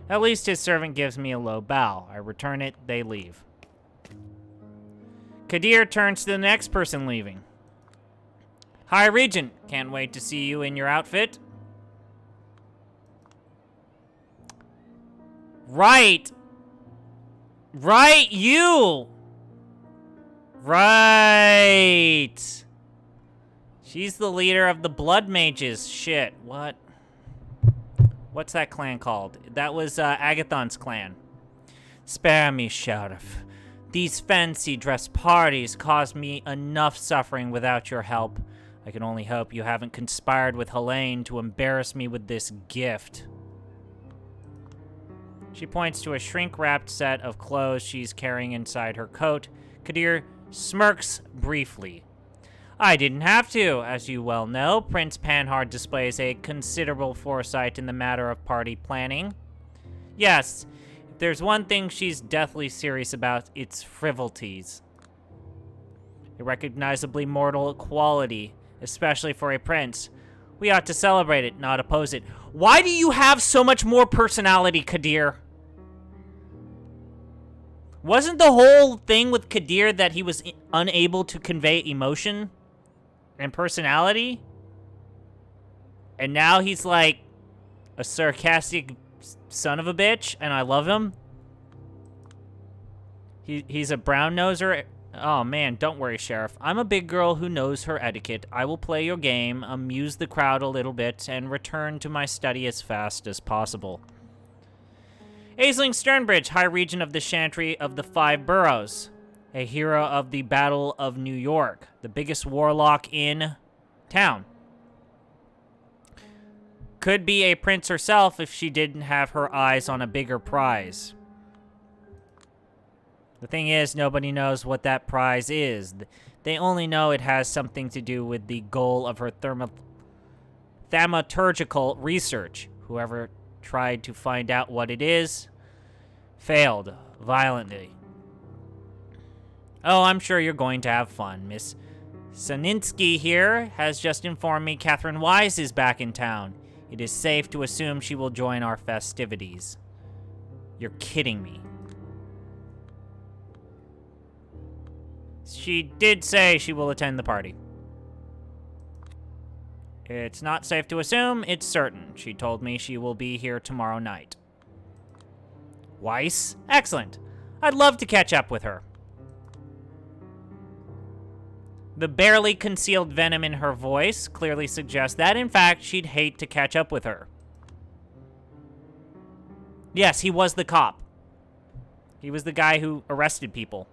At least his servant gives me a low bow. I return it, they leave. Kadir turns to the next person leaving. Hi, Regent. Can't wait to see you in your outfit. Right. Right, you. Right. She's the leader of the Blood Mages. Shit, what? What's that clan called? That was Agathon's clan. Spare me, Sheriff. These fancy dress parties caused me enough suffering without your help. I can only hope you haven't conspired with Helene to embarrass me with this gift. She points to a shrink-wrapped set of clothes she's carrying inside her coat. Kadir smirks briefly. I didn't have to. As you well know, Prince Panhard displays a considerable foresight in the matter of party planning. Yes, if there's one thing she's deathly serious about, it's frivolities. A recognizably mortal quality, especially for a prince. We ought to celebrate it, not oppose it. Why do you have so much more personality, Kadir? Wasn't the whole thing with Kadir that he was unable to convey emotion and personality? And now he's like a sarcastic son of a bitch, and I love him. He's a brown noser. Oh man, don't worry, Sheriff. I'm a big girl who knows her etiquette. I will play your game, amuse the crowd a little bit, and return to my study as fast as possible. Aisling Sternbridge, High Regent of the Chantry of the Five Boroughs. A hero of the Battle of New York. The biggest warlock in town. Could be a prince herself if she didn't have her eyes on a bigger prize. The thing is, nobody knows what that prize is. They only know it has something to do with the goal of her thaumaturgical research. Whoever tried to find out what it is failed violently. Oh, I'm sure you're going to have fun, Miss Saninsky here has just informed me Catherine Wise is back in town. It is safe to assume she will join our festivities. You're kidding me. She did say she will attend the party. It's not safe to assume, it's certain. She told me she will be here tomorrow night. Weiss? Excellent. I'd love to catch up with her. The barely concealed venom in her voice clearly suggests that, in fact, she'd hate to catch up with her. Yes, he was the cop. He was the guy who arrested people.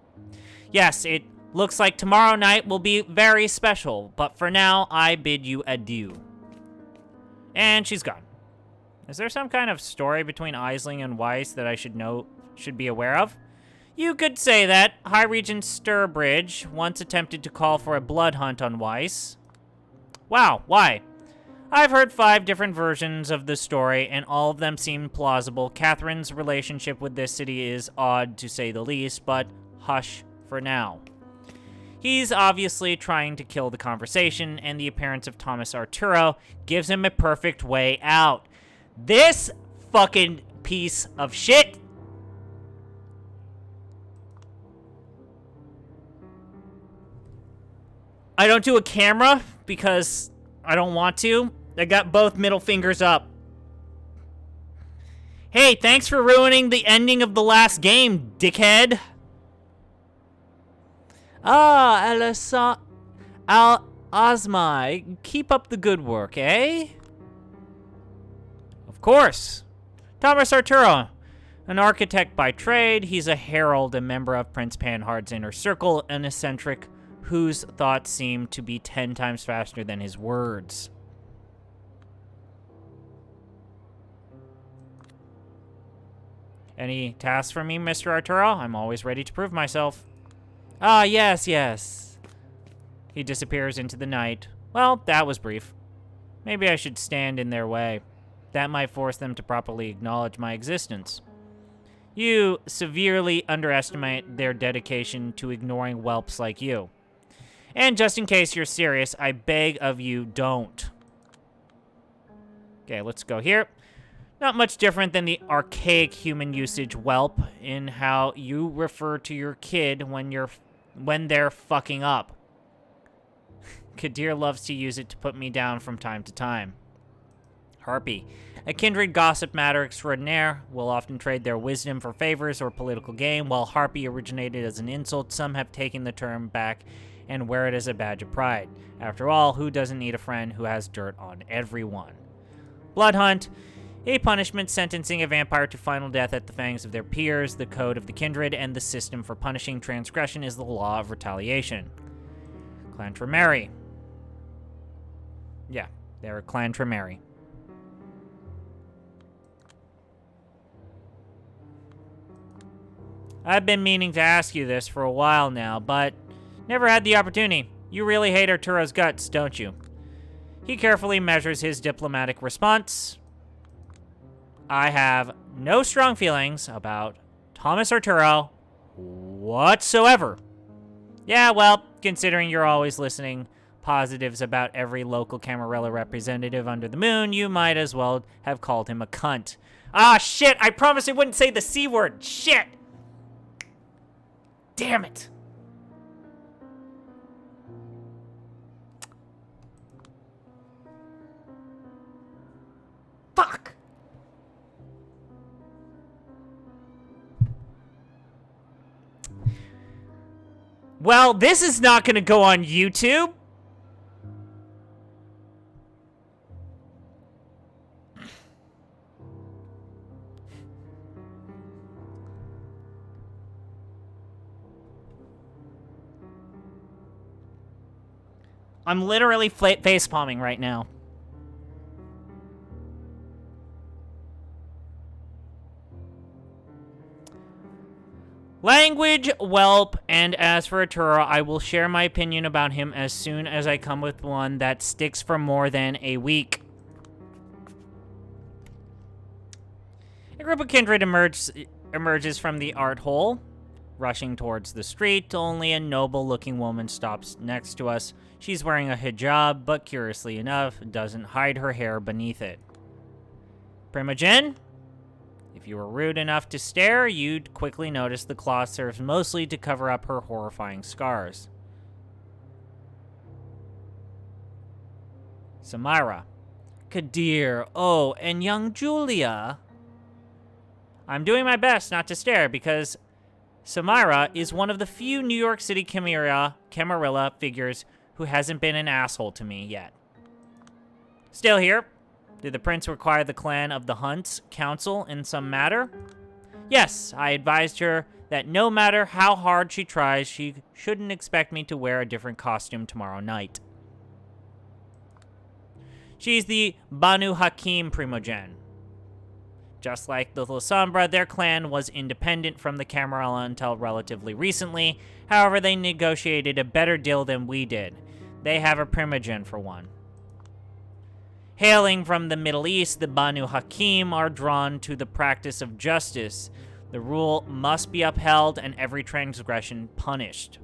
Yes, it looks like tomorrow night will be very special, but for now, I bid you adieu. And she's gone. Is there some kind of story between Aisling and Weiss that I should be aware of? You could say that. High Regent Sturbridge once attempted to call for a blood hunt on Weiss. Wow, why? I've heard 5 different versions of the story, and all of them seem plausible. Catherine's relationship with this city is odd, to say the least, but hush for now. He's obviously trying to kill the conversation, and the appearance of Thomas Arturo gives him a perfect way out. This fucking piece of shit. I don't do a camera because I don't want to. I got both middle fingers up. Hey, thanks for ruining the ending of the last game, dickhead. Ah, Al-Azmai, keep up the good work, eh? Of course. Thomas Arturo, an architect by trade, he's a herald, a member of Prince Panhard's inner circle, an eccentric whose thoughts seem to be 10 times faster than his words. Any tasks for me, Mr. Arturo? I'm always ready to prove myself. Ah, yes, yes. He disappears into the night. Well, that was brief. Maybe I should stand in their way. That might force them to properly acknowledge my existence. You severely underestimate their dedication to ignoring whelps like you. And just in case you're serious, I beg of you, don't. Okay, let's go here. Not much different than the archaic human usage whelp in how you refer to your kid when they're fucking up. Kadir loves to use it to put me down from time to time. Harpy, a kindred gossip matter extraordinaire, will often trade their wisdom for favors or political gain. While Harpy originated as an insult, some have taken the term back and wear it as a badge of pride. After all, who doesn't need a friend who has dirt on everyone? Blood Hunt, a punishment sentencing a vampire to final death at the fangs of their peers. The code of the kindred and the system for punishing transgression is the law of retaliation. Clan Tremere. Yeah, they're a Clan Tremere. I've been meaning to ask you this for a while now, but never had the opportunity. You really hate Arturo's guts, don't you? He carefully measures his diplomatic response. I have no strong feelings about Thomas Arturo whatsoever. Yeah, well, considering you're always listening positives about every local Camarilla representative under the moon, you might as well have called him a cunt. Ah, shit! I promised I wouldn't say the C word! Shit! Damn it! Fuck! Well, this is not gonna go on YouTube. I'm literally facepalming right now. Language, whelp, and as for Arturo, I will share my opinion about him as soon as I come with one that sticks for more than a week. A group of kindred emerges from the art hole. rushing towards the street. Only a noble-looking woman stops next to us. She's wearing a hijab, but curiously enough, doesn't hide her hair beneath it. Primogen? If you were rude enough to stare, you'd quickly notice the cloth serves mostly to cover up her horrifying scars. Samira. Kadir. Oh, and young Julia. I'm doing my best not to stare because Samira is one of the few New York City Camarilla figures who hasn't been an asshole to me yet. Still here. Did the prince require the clan of the Hunts counsel in some matter? Yes, I advised her that no matter how hard she tries, she shouldn't expect me to wear a different costume tomorrow night. She's the Banu Hakim Primogen. Just like the Lasombra, their clan was independent from the Camarilla until relatively recently. However, they negotiated a better deal than we did. They have a Primogen for one. Hailing from the Middle East, the Banu Hakim are drawn to the practice of justice. The rule must be upheld and every transgression punished.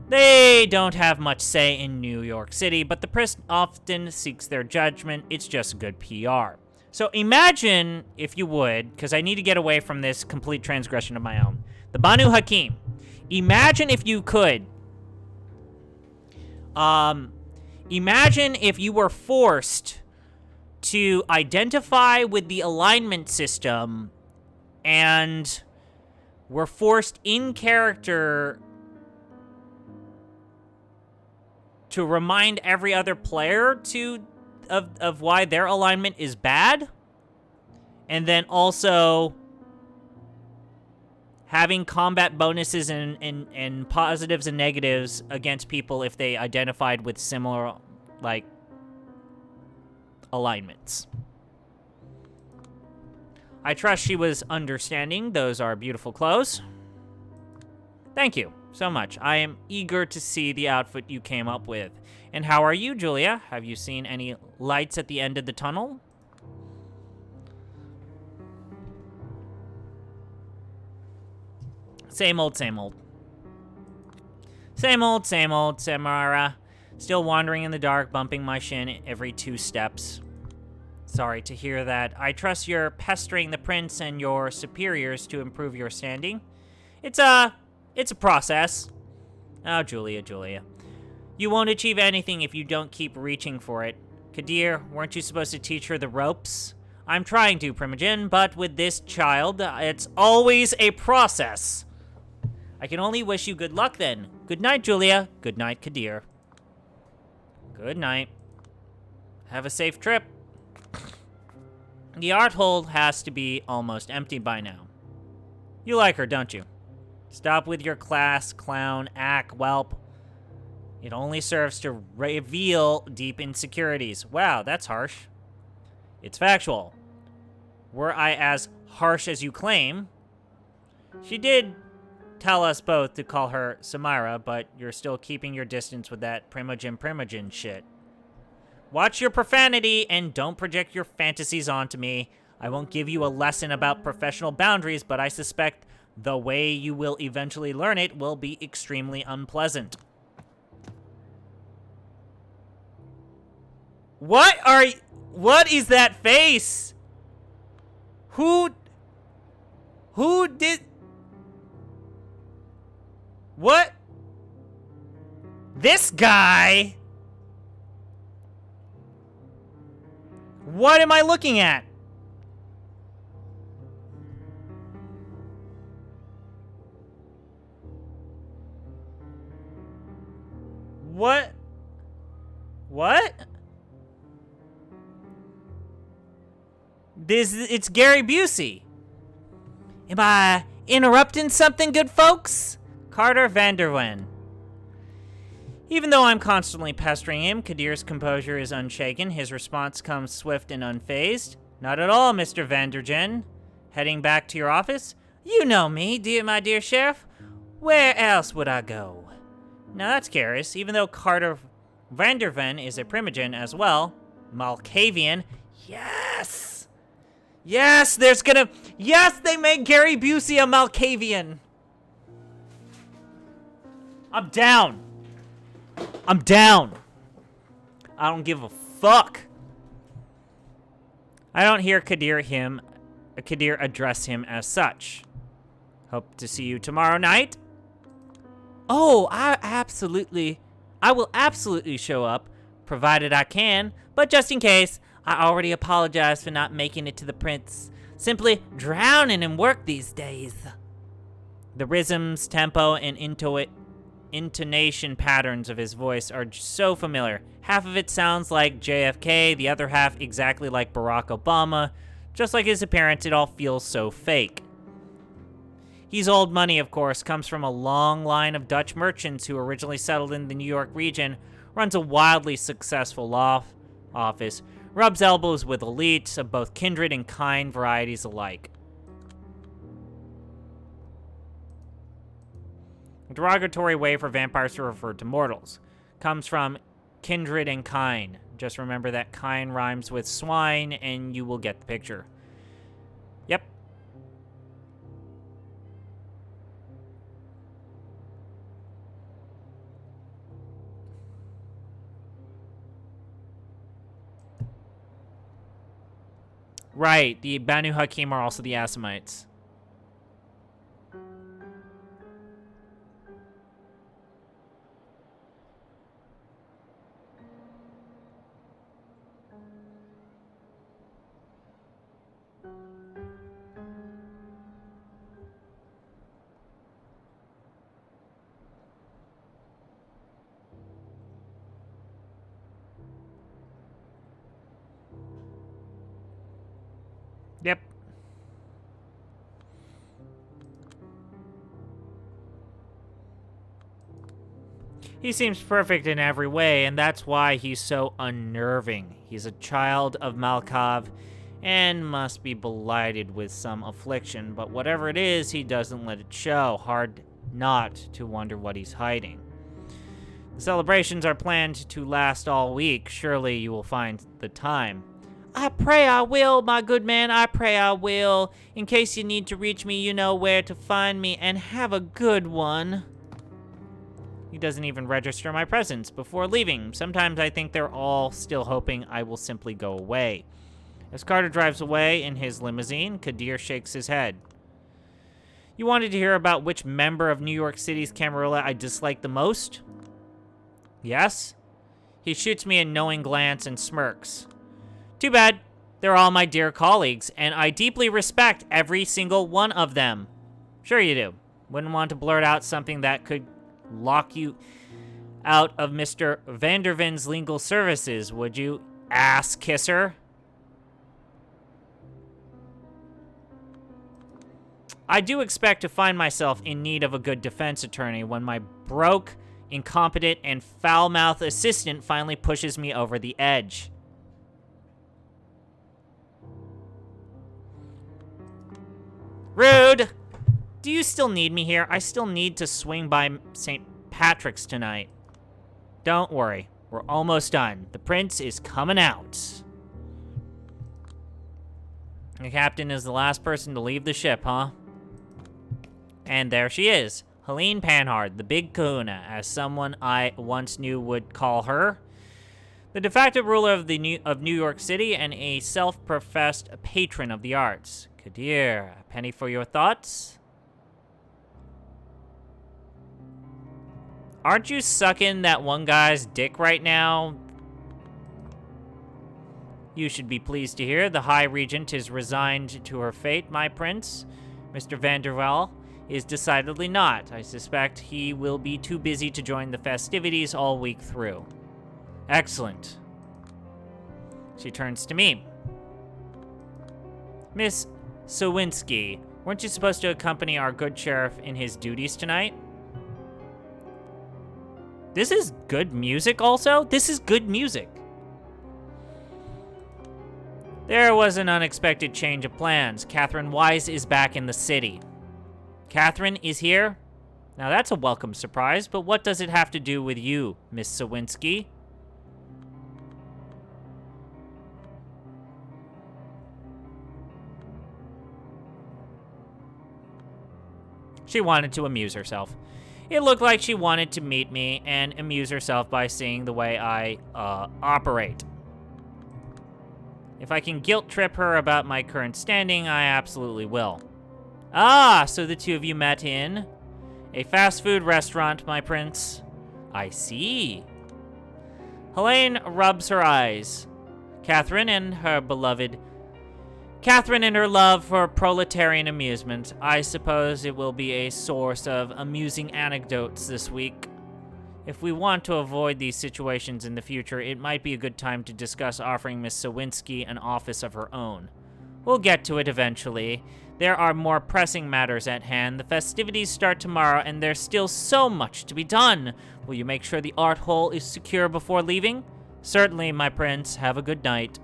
They don't have much say in New York City, but the press often seeks their judgment. It's just good PR. So imagine, if you would, because I need to get away from this complete transgression of my own. The Banu Hakim. Imagine if you could. Imagine if you were forced to identify with the alignment system and were forced in character to remind every other player of why their alignment is bad, and then also having combat bonuses and positives and negatives against people if they identified with similar, like, alignments. I trust she was understanding. Those are beautiful clothes. Thank you so much. I am eager to see the outfit you came up with. And how are you, Julia? Have you seen any lights at the end of the tunnel? Same old, same old. Same old, Samara. Still wandering in the dark, bumping my shin every 2 steps. Sorry to hear that. I trust you're pestering the prince and your superiors to improve your standing. It's a process. Oh, Julia. You won't achieve anything if you don't keep reaching for it. Kadir, weren't you supposed to teach her the ropes? I'm trying to, Primogen, but with this child, it's always a process. I can only wish you good luck then. Good night, Julia. Good night, Kadir. Good night. Have a safe trip. The art hold has to be almost empty by now. You like her, don't you? Stop with your class clown act, whelp. It only serves to reveal deep insecurities. Wow, that's harsh. It's factual. Were I as harsh as you claim? She did tell us both to call her Samira, but you're still keeping your distance with that Primogen shit. Watch your profanity and don't project your fantasies onto me. I won't give you a lesson about professional boundaries, but I suspect the way you will eventually learn it will be extremely unpleasant. What is that face? Who did... What? This guy? What am I looking at? What? It's Gary Busey. Am I interrupting something, good folks? Carter Vanderwen. Even though I'm constantly pestering him, Kadir's composure is unshaken. His response comes swift and unfazed. Not at all, Mr. Vandergen. Heading back to your office? You know me, my dear sheriff. Where else would I go? Now that's curious. Even though Carter Vanderven is a Primogen as well, Malkavian. Yes! Yes, there's gonna... Yes, they made Gary Busey a Malkavian. I'm down. I'm down. I don't give a fuck. I don't hear Kadir address him as such. Hope to see you tomorrow night. Oh, I will absolutely show up, provided I can, but just in case, I already apologize for not making it to the Prince. Simply drowning in work these days. The rhythms, tempo, and intonation patterns of his voice are so familiar. Half of it sounds like JFK, the other half exactly like Barack Obama. Just like his appearance, it all feels so fake. He's old money, of course, comes from a long line of Dutch merchants who originally settled in the New York region, runs a wildly successful law office, rubs elbows with elites of both kindred and kind varieties alike. A derogatory way for vampires to refer to mortals. Comes from kindred and kind. Just remember that kind rhymes with swine, and you will get the picture. Yep. Right, the Banu Hakim are also the Assamites. Yep. He seems perfect in every way, and that's why he's so unnerving. He's a child of Malkav and must be blighted with some affliction, but whatever it is, he doesn't let it show. Hard not to wonder what he's hiding. The celebrations are planned to last all week. Surely you will find the time. I pray I will, my good man, I pray I will. In case you need to reach me, you know where to find me, and have a good one. He doesn't even register my presence before leaving. Sometimes I think they're all still hoping I will simply go away. As Carter drives away in his limousine, Kadir shakes his head. You wanted to hear about which member of New York City's Camarilla I dislike the most? Yes? He shoots me a knowing glance and smirks. Too bad. They're all my dear colleagues, and I deeply respect every single one of them. Sure you do. Wouldn't want to blurt out something that could lock you out of Mr. Vanderven's legal services, would you, ass kisser? I do expect to find myself in need of a good defense attorney when my broke, incompetent, and foul-mouthed assistant finally pushes me over the edge. Rude! Do you still need me here? I still need to swing by St. Patrick's tonight. Don't worry. We're almost done. The prince is coming out. The captain is the last person to leave the ship, huh? And there she is. Helene Panhard, the big kahuna, as someone I once knew would call her. The de facto ruler of New York City and a self-professed patron of the arts. Kadir, a penny for your thoughts? Aren't you sucking that one guy's dick right now? You should be pleased to hear the High Regent is resigned to her fate, my prince. Mr. Vanderwell is decidedly not. I suspect he will be too busy to join the festivities all week through. Excellent. She turns to me. Miss Sawinski, weren't you supposed to accompany our good sheriff in his duties tonight? This is good music also? This is good music. There was an unexpected change of plans. Catherine Wise is back in the city. Catherine is here? Now that's a welcome surprise, but what does it have to do with you, Miss Sawinski? She wanted to amuse herself. It looked like she wanted to meet me and amuse herself by seeing the way I, operate. If I can guilt trip her about my current standing, I absolutely will. Ah, so the two of you met in a fast food restaurant, my prince. I see. Helene rubs her eyes. Catherine and her love for proletarian amusement. I suppose it will be a source of amusing anecdotes this week. If we want to avoid these situations in the future, it might be a good time to discuss offering Miss Sawinski an office of her own. We'll get to it eventually. There are more pressing matters at hand. The festivities start tomorrow, and there's still so much to be done. Will you make sure the art hole is secure before leaving? Certainly, my prince. Have a good night.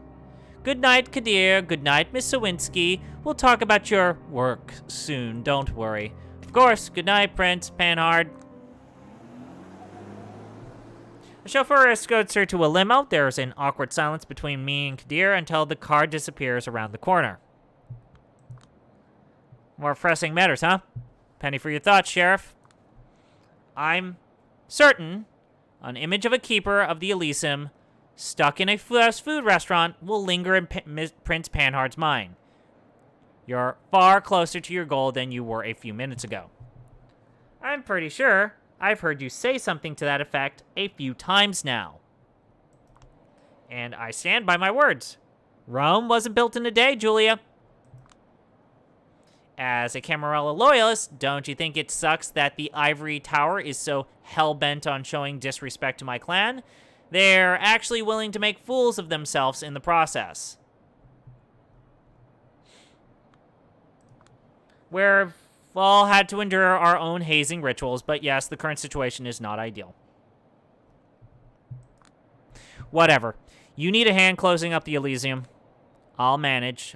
Good night, Kadir. Good night, Miss Sawinski. We'll talk about your work soon, don't worry. Of course. Good night, Prince Panhard. The chauffeur escorts her to a limo. There's an awkward silence between me and Kadir until the car disappears around the corner. More pressing matters, huh? Penny for your thoughts, Sheriff. I'm certain an image of a keeper of the Elysium stuck in a fast food restaurant will linger in Prince Panhard's mind. You're far closer to your goal than you were a few minutes ago. I'm pretty sure I've heard you say something to that effect a few times now. And I stand by my words. Rome wasn't built in a day, Julia. As a Camarilla loyalist, don't you think it sucks that the Ivory Tower is so hell-bent on showing disrespect to my clan? They're actually willing to make fools of themselves in the process. We've all had to endure our own hazing rituals, but yes, the current situation is not ideal. Whatever. You need a hand closing up the Elysium. I'll manage.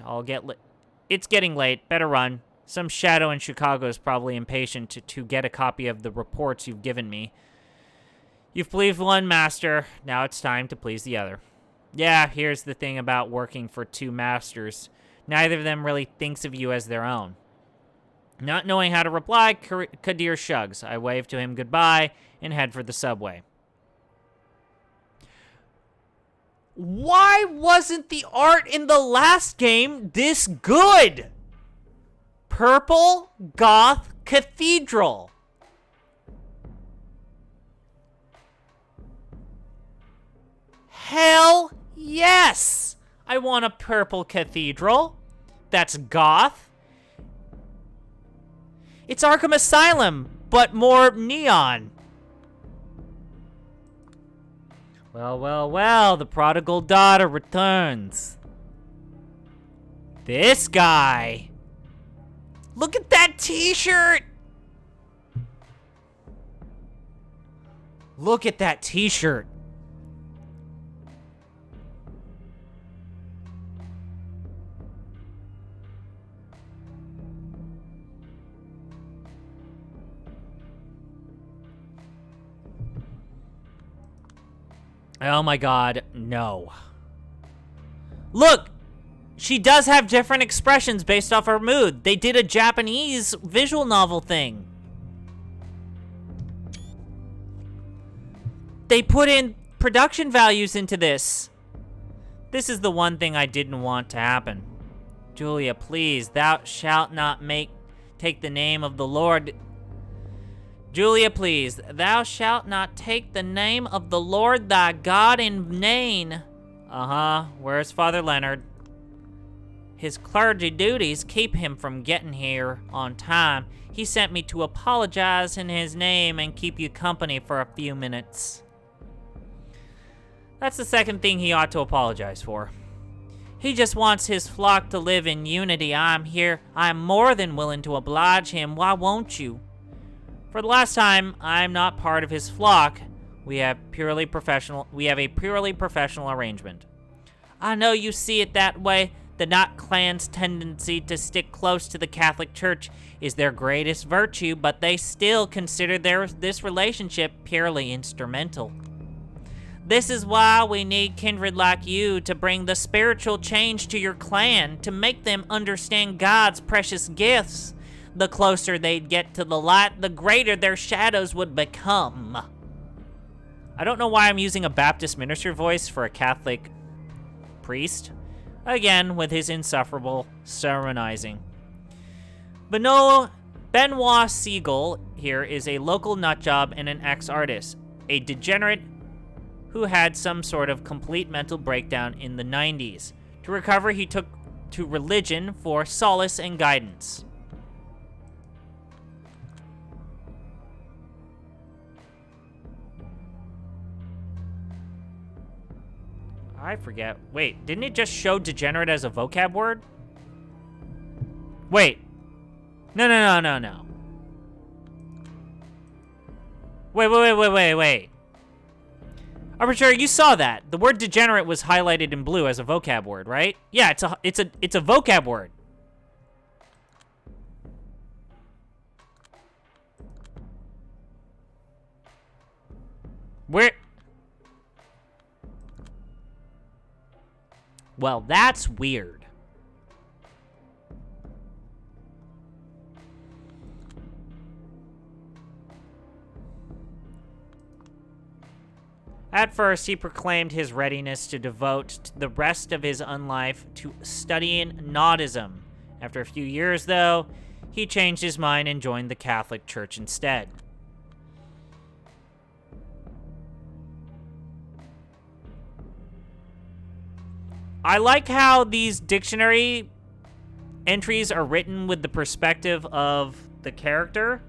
It's getting late. Better run. Some shadow in Chicago is probably impatient to get a copy of the reports you've given me. You've pleased one master. Now it's time to please the other. Yeah, here's the thing about working for two masters. Neither of them really thinks of you as their own. Not knowing how to reply, Kadir shrugs. I wave to him goodbye and head for the subway. Why wasn't the art in the last game this good? Purple Goth Cathedral. Hell yes! I want a purple cathedral. That's goth. It's Arkham Asylum, but more neon. Well, well, well, the prodigal daughter returns. This guy. Look at that t-shirt. Look at that t-shirt. Oh my god, no. Look! She does have different expressions based off her mood. They did a Japanese visual novel thing. They put in production values into this. This is the one thing I didn't want to happen. Julia, please, thou shalt not take the name of the Lord. Julia, please, thou shalt not take the name of the Lord thy God in vain. Uh-huh, where's Father Leonard? His clergy duties keep him from getting here on time. He sent me to apologize in his name and keep you company for a few minutes. That's the second thing he ought to apologize for. He just wants his flock to live in unity. I'm here. I'm more than willing to oblige him. Why won't you? For the last time, I'm not part of his flock. We have a purely professional arrangement. I know you see it that way. The Knot clan's tendency to stick close to the Catholic Church is their greatest virtue, but they still consider this relationship purely instrumental. This is why we need kindred like you to bring the spiritual change to your clan, to make them understand God's precious gifts. the closer they'd get to the light, the greater their shadows would become. I don't know why I'm using a Baptist minister voice for a Catholic priest. Again, with his insufferable sermonizing. Benoit Siegel here is a local nutjob and an ex-artist, a degenerate who had some sort of complete mental breakdown in the 90s. To recover, he took to religion for solace and guidance. I forget. Wait, didn't it just show degenerate as a vocab word? Wait. No. Wait. Arbitrary, you saw that. The word degenerate was highlighted in blue as a vocab word, right? Yeah, it's a vocab word. Where? Well, that's weird. At first, he proclaimed his readiness to devote the rest of his unlife to studying Nautism. After a few years, though, he changed his mind and joined the Catholic Church instead. I like how these dictionary entries are written with the perspective of the character.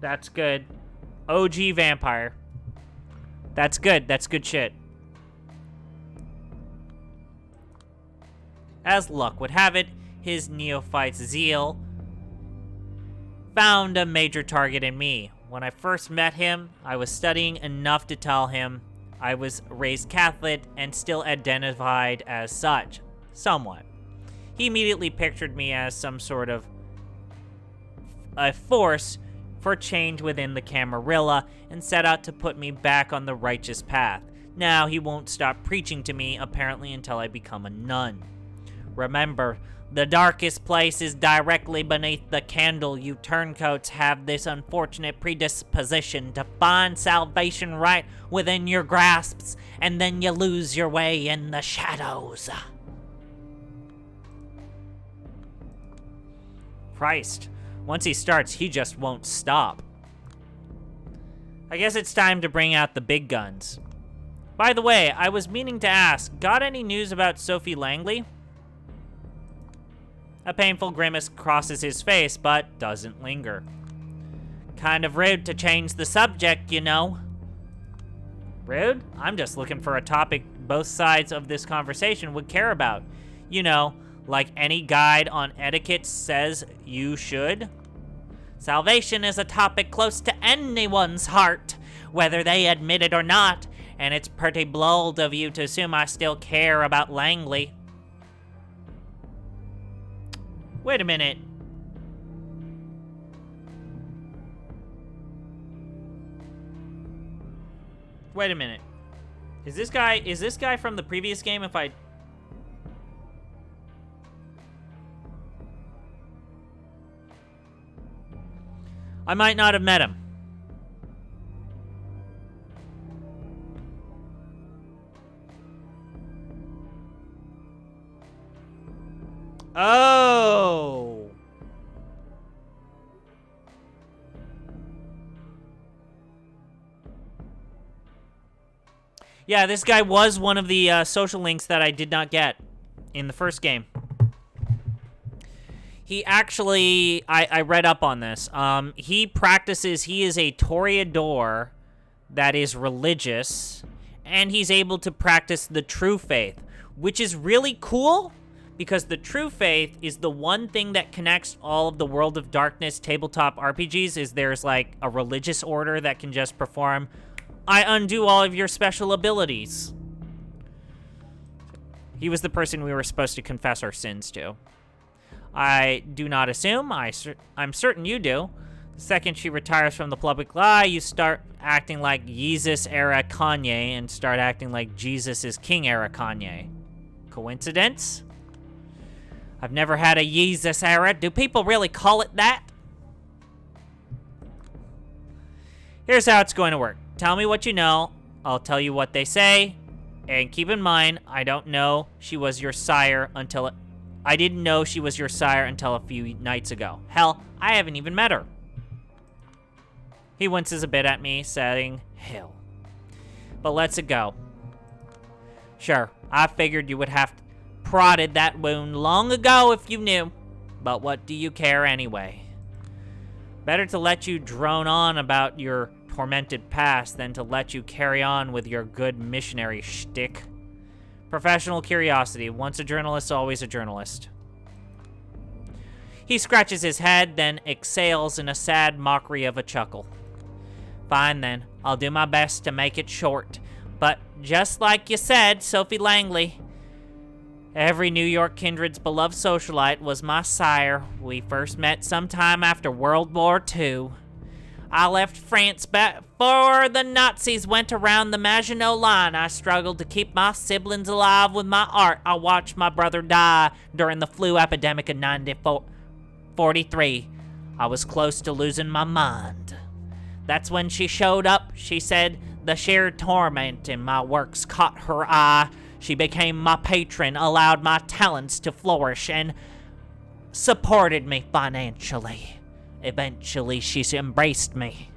That's good. OG vampire. That's good. That's good shit. As luck would have it, his neophyte's zeal found a major target in me. When I first met him, I was studying enough to tell him I was raised Catholic and still identified as such, somewhat. He immediately pictured me as some sort of a force for change within the Camarilla and set out to put me back on the righteous path. Now he won't stop preaching to me, apparently, until I become a nun. Remember, the darkest place is directly beneath the candle. You turncoats have this unfortunate predisposition to find salvation right within your grasps, and then you lose your way in the shadows. Christ. Once he starts, he just won't stop. I guess it's time to bring out the big guns. By the way, I was meaning to ask, got any news about Sophie Langley? A painful grimace crosses his face, but doesn't linger. Kind of rude to change the subject, you know. Rude? I'm just looking for a topic both sides of this conversation would care about. You know, like any guide on etiquette says you should. Salvation is a topic close to anyone's heart, whether they admit it or not, and it's pretty bold of you to assume I still care about Langley. Wait a minute. Wait a minute. Is this guy from the previous game I might not have met him. Oh. Yeah, this guy was one of the social links that I did not get in the first game. He actually, I read up on this. He is a toreador that is religious, and he's able to practice the true faith, which is really cool, because the true faith is the one thing that connects all of the World of Darkness tabletop RPGs, is there's like a religious order that can just perform, I undo all of your special abilities. He was the person we were supposed to confess our sins to. I do not assume, I'm certain you do. The second she retires from the public eye, you start acting like Yeezus-era Kanye and start acting like Jesus is King-era Kanye. Coincidence? I've never had a Yeezus era. Do people really call it that? Here's how it's going to work. Tell me what you know. I'll tell you what they say. And keep in mind, I don't know she was your sire until... I didn't know she was your sire until a few nights ago. Hell, I haven't even met her. He winces a bit at me, saying, hell. But lets it go. Sure, I figured you would have prodded that wound long ago if you knew. But what do you care anyway? Better to let you drone on about your tormented past than to let you carry on with your good missionary shtick. Professional curiosity. Once a journalist, always a journalist. He scratches his head, then exhales in a sad mockery of a chuckle. Fine then, I'll do my best to make it short. But just like you said, Sophie Langley, every New York kindred's beloved socialite was my sire. We first met sometime after World War II. I left France before the Nazis went around the Maginot Line. I struggled to keep my siblings alive with my art. I watched my brother die during the flu epidemic in 1943. I was close to losing my mind. That's when she showed up. She said the sheer torment in my works caught her eye. She became my patron, allowed my talents to flourish, and supported me financially. Eventually, she embraced me.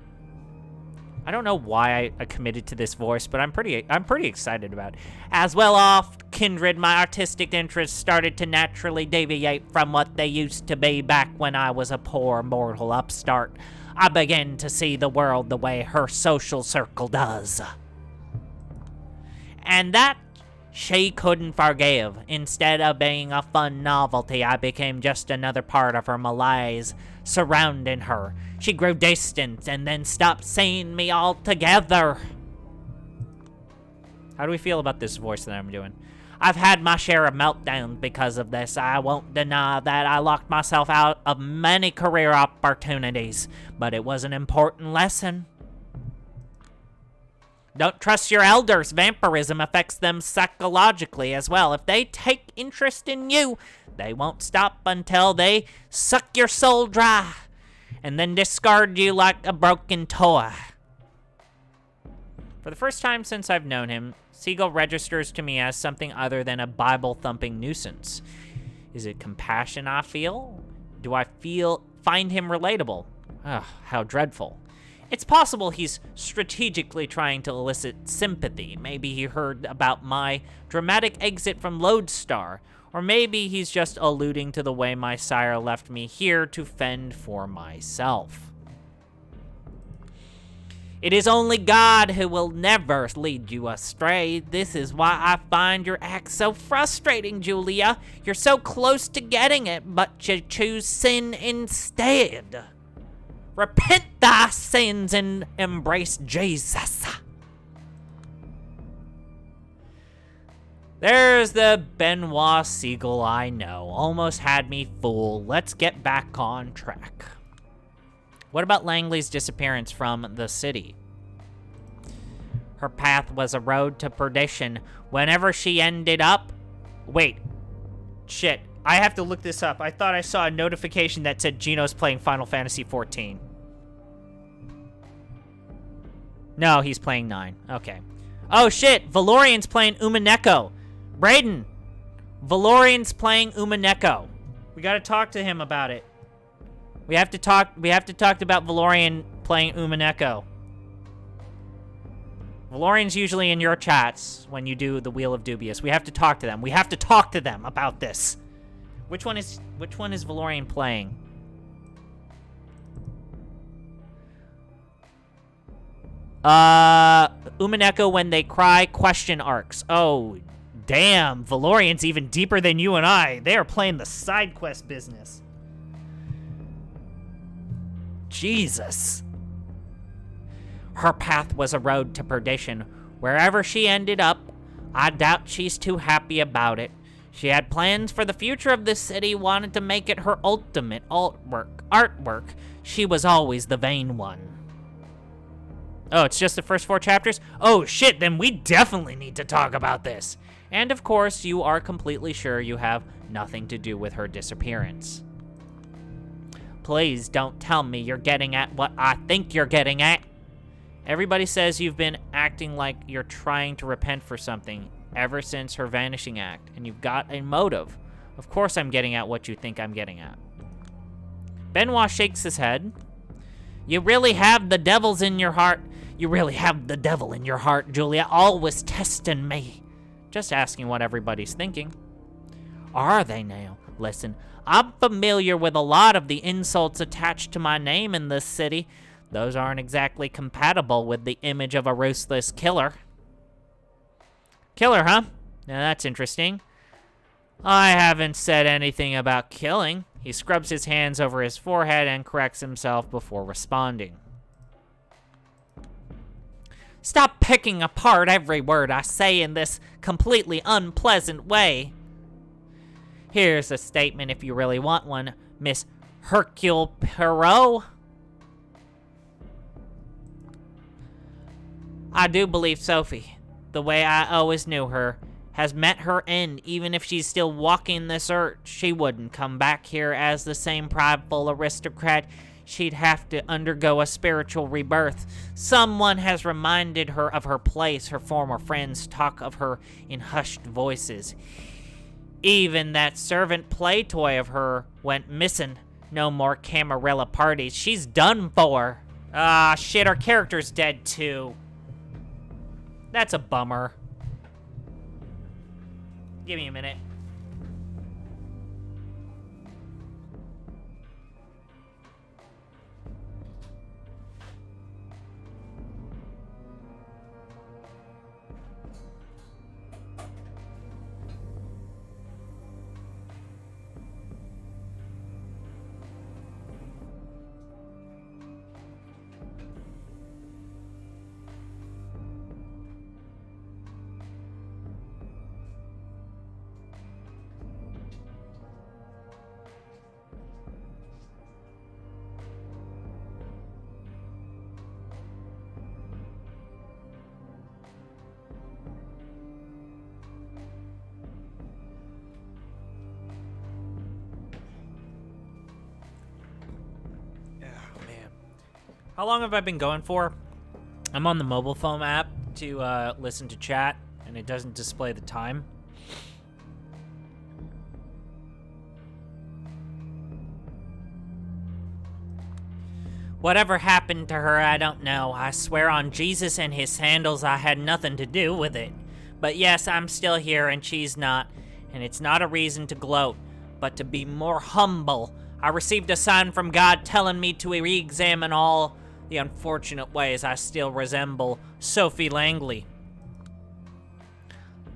I don't know why I committed to this voice, but I'm pretty excited about it. As well off kindred, my artistic interests started to naturally deviate from what they used to be back when I was a poor mortal upstart. I began to see the world the way her social circle does. And that she couldn't forgive. Instead of being a fun novelty, I became just another part of her malaise surrounding her. She grew distant and then stopped seeing me altogether. How do we feel about this voice that I'm doing? I've had my share of meltdowns because of this. I won't deny that I locked myself out of many career opportunities, but it was an important lesson. Don't trust your elders. Vampirism affects them psychologically as well. If they take interest in you, they won't stop until they suck your soul dry and then discard you like a broken toy. For the first time since I've known him, Siegel registers to me as something other than a Bible-thumping nuisance. Is it compassion I feel? Do I find him relatable? Ugh, how dreadful. It's possible he's strategically trying to elicit sympathy. Maybe he heard about my dramatic exit from Lodestar, or maybe he's just alluding to the way my sire left me here to fend for myself. It is only God who will never lead you astray. This is why I find your act so frustrating, Julia. You're so close to getting it, but you choose sin instead. Repent thy sins and embrace Jesus. There's the Benoit Siegel I know. Almost had me fooled. Let's get back on track. What about Langley's disappearance from the city? Her path was a road to perdition. Whenever she ended up... Wait. Shit. I have to look this up. I thought I saw a notification that said Gino's playing Final Fantasy XIV. No, he's playing 9. Okay. Oh, shit. Valorian's playing Umineko. Brayden. Valorian's playing Umineko. We gotta talk to him about it. We have to talk about Valorian playing Umineko. Valorian's usually in your chats when you do the Wheel of Dubious. We have to talk to them. We have to talk to them about this. Which one is Valorian playing? Umineko When They Cry question arcs. Oh, damn. Valorian's even deeper than you and I. They are playing the side quest business. Jesus. Her path was a road to perdition. Wherever she ended up, I doubt she's too happy about it. She had plans for the future of this city, wanted to make it her ultimate artwork. She was always the vain one. Oh, it's just the first 4 chapters? Oh, shit, then we definitely need to talk about this. And, of course, you are completely sure you have nothing to do with her disappearance. Please don't tell me you're getting at what I think you're getting at. Everybody says you've been acting like you're trying to repent for something ever since her vanishing act, and you've got a motive. Of course I'm getting at what you think I'm getting at. Benoit shakes his head. You really have the devils in your heart. You really have the devil in your heart, Julia, always testing me. Just asking what everybody's thinking. Are they now? Listen, I'm familiar with a lot of the insults attached to my name in this city. Those aren't exactly compatible with the image of a ruthless killer. Killer, huh? Now that's interesting. I haven't said anything about killing. He scrubs his hands over his forehead and corrects himself before responding. Stop picking apart every word I say in this completely unpleasant way. Here's a statement if you really want one, Miss Hercule Poirot. I do believe Sophie, the way I always knew her, has met her end. Even if she's still walking this earth, she wouldn't come back here as the same prideful aristocrat. She'd have to undergo a spiritual rebirth. Someone has reminded her of her place. Her former friends talk of her in hushed voices. Even that servant play toy of her went missing. No more Camarilla parties. She's done for. Ah, shit, our character's dead too. That's a bummer. Give me a minute. How long have I been going for? I'm on the mobile phone app to listen to chat, and it doesn't display the time. Whatever happened to her, I don't know. I swear on Jesus and his sandals I had nothing to do with it. But yes, I'm still here and she's not. And it's not a reason to gloat, but to be more humble. I received a sign from God telling me to re-examine all the unfortunate ways I still resemble Sophie Langley.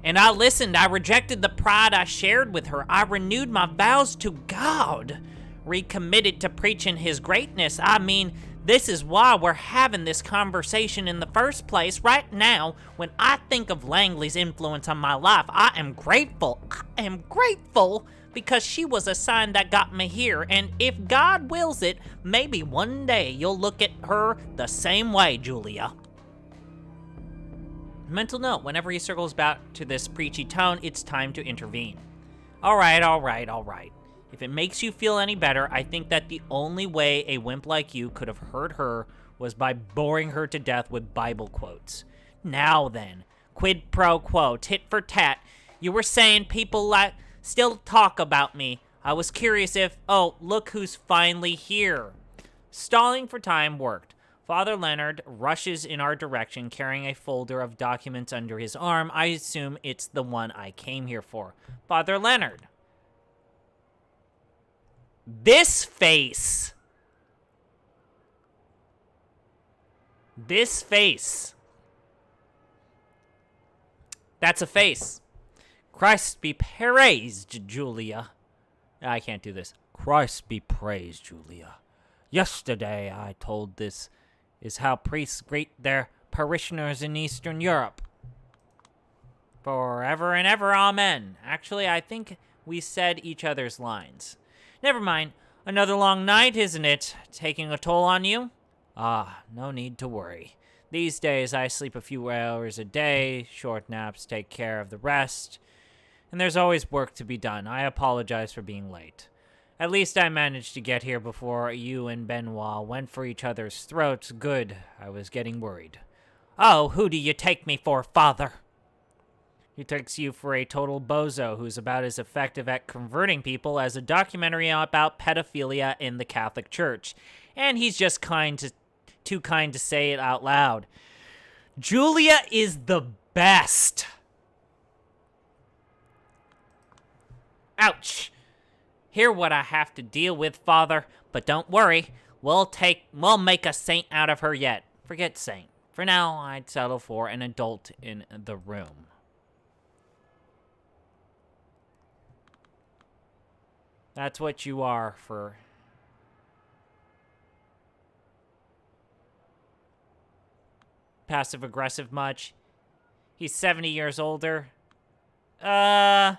And I listened. I rejected the pride I shared with her. I renewed my vows to God, recommitted to preaching his greatness. I mean, this is why we're having this conversation in the first place. Right now, when I think of Langley's influence on my life, I am grateful. I am grateful because she was a sign that got me here. And if God wills it, maybe one day you'll look at her the same way, Julia. Mental note, whenever he circles back to this preachy tone, it's time to intervene. All right. If it makes you feel any better, I think that the only way a wimp like you could have hurt her was by boring her to death with Bible quotes. Now then, quid pro quo, tit for tat. You were saying people still talk about me. I was curious if, oh, look who's finally here. Stalling for time worked. Father Leonard rushes in our direction carrying a folder of documents under his arm. I assume it's the one I came here for. Father Leonard. This face. This face. That's a face. Christ be praised, Julia. I can't do this. Christ be praised, Julia. Yesterday I told this is how priests greet their parishioners in Eastern Europe. Forever and ever, amen. Actually, I think we said each other's lines. Never mind. Another long night, isn't it? Taking a toll on you? Ah, no need to worry. These days I sleep a few hours a day. Short naps take care of the rest. And there's always work to be done. I apologize for being late. At least I managed to get here before you and Benoit went for each other's throats. Good. I was getting worried. Oh, who do you take me for, Father? He takes you for a total bozo who's about as effective at converting people as a documentary about pedophilia in the Catholic Church. And he's just too kind to say it out loud. Julia is the best. Ouch. Hear what I have to deal with, Father, but don't worry. We'll make a saint out of her yet. Forget saint. For now, I'd settle for an adult in the room. That's what you are for... Passive-aggressive much? He's 70 years older. I'm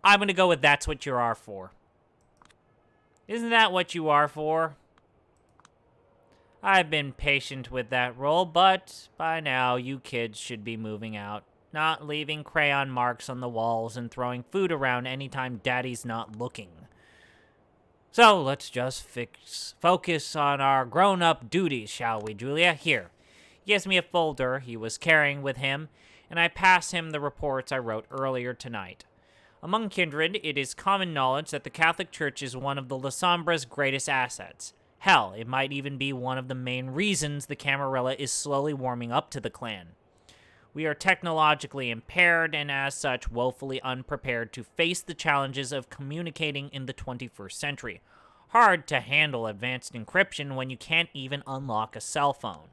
gonna go with that's what you are for. Isn't that what you are for? I've been patient with that role, but by now you kids should be moving out. Not leaving crayon marks on the walls and throwing food around anytime Daddy's not looking. So let's just focus on our grown-up duties, shall we, Julia? Here. He gives me a folder he was carrying with him, and I pass him the reports I wrote earlier tonight. Among kindred, it is common knowledge that the Catholic Church is one of the La Sombra's greatest assets. Hell, it might even be one of the main reasons the Camarilla is slowly warming up to the clan. We are technologically impaired and as such woefully unprepared to face the challenges of communicating in the 21st century. Hard to handle advanced encryption when you can't even unlock a cell phone.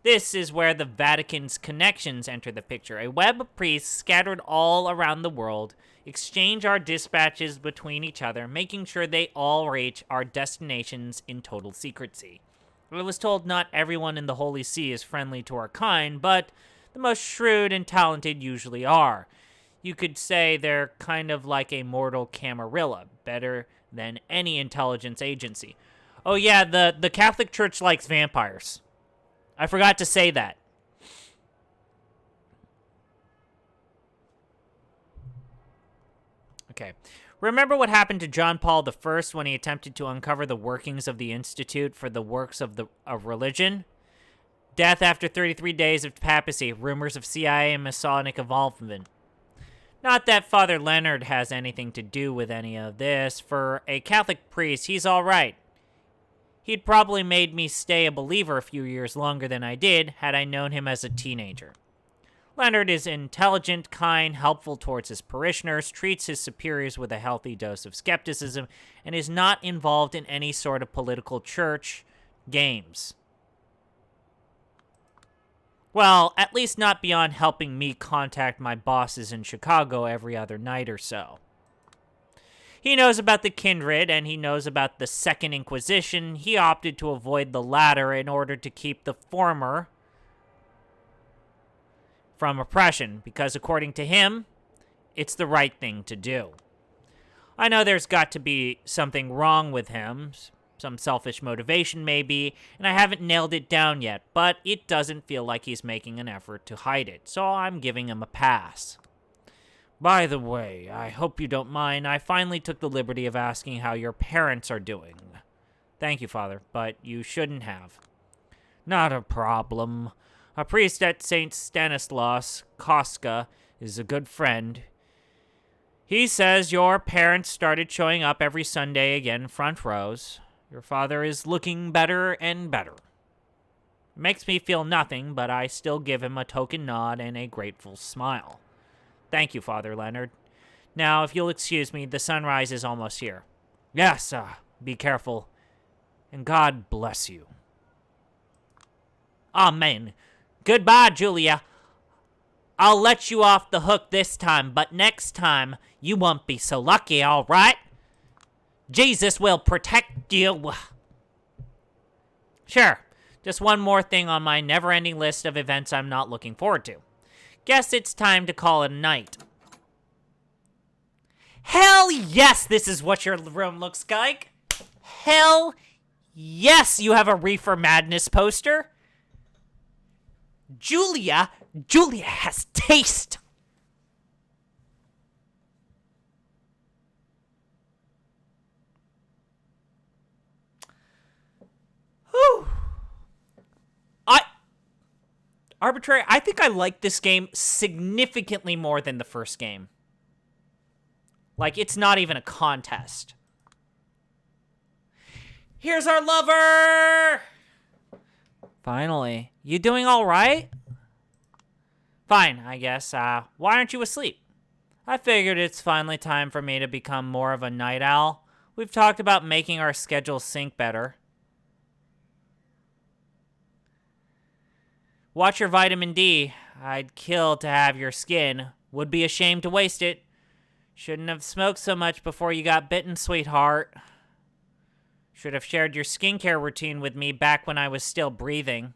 This is where the Vatican's connections enter the picture. A web of priests scattered all around the world exchange our dispatches between each other, making sure they all reach our destinations in total secrecy. I was told not everyone in the Holy See is friendly to our kind, but the most shrewd and talented usually are. You could say they're kind of like a mortal Camarilla, better than any intelligence agency. Oh yeah, the Catholic Church likes vampires. I forgot to say that. Okay. Remember what happened to John Paul I when he attempted to uncover the workings of the Institute for the Works of Religion? Death after 33 days of papacy, rumors of CIA and Masonic involvement. Not that Father Leonard has anything to do with any of this. For a Catholic priest, he's all right. He'd probably made me stay a believer a few years longer than I did had I known him as a teenager. Leonard is intelligent, kind, helpful towards his parishioners, treats his superiors with a healthy dose of skepticism, and is not involved in any sort of political church games. Well, at least not beyond helping me contact my bosses in Chicago every other night or so. He knows about the kindred, and he knows about the Second Inquisition. He opted to avoid the latter in order to keep the former from oppression, because according to him, it's the right thing to do. I know there's got to be something wrong with him, some selfish motivation maybe, and I haven't nailed it down yet, but it doesn't feel like he's making an effort to hide it, so I'm giving him a pass. By the way, I hope you don't mind, I finally took the liberty of asking how your parents are doing. Thank you, Father, but you shouldn't have. Not a problem. A priest at St. Stanislaus, Koska, is a good friend. He says your parents started showing up every Sunday again, front rows. Your father is looking better and better. It makes me feel nothing, but I still give him a token nod and a grateful smile. Thank you, Father Leonard. Now, if you'll excuse me, the sunrise is almost here. Yes, be careful, and God bless you. Amen. Goodbye, Julia. I'll let you off the hook this time, but next time you won't be so lucky, all right? Jesus will protect you. Sure. Just one more thing on my never-ending list of events I'm not looking forward to. Guess it's time to call it a night. Hell yes, this is what your room looks like. Hell yes, you have a Reefer Madness poster. Julia has taste. Whew. Arbitrary, I think I like this game significantly more than the first game. Like, it's not even a contest. Here's our lover! Finally. You doing all right? Fine, I guess. Why aren't you asleep? I figured it's finally time for me to become more of a night owl. We've talked about making our schedules sync better. Watch your vitamin D. I'd kill to have your skin. Would be ashamed to waste it. Shouldn't have smoked so much before you got bitten, sweetheart. Should have shared your skincare routine with me back when I was still breathing.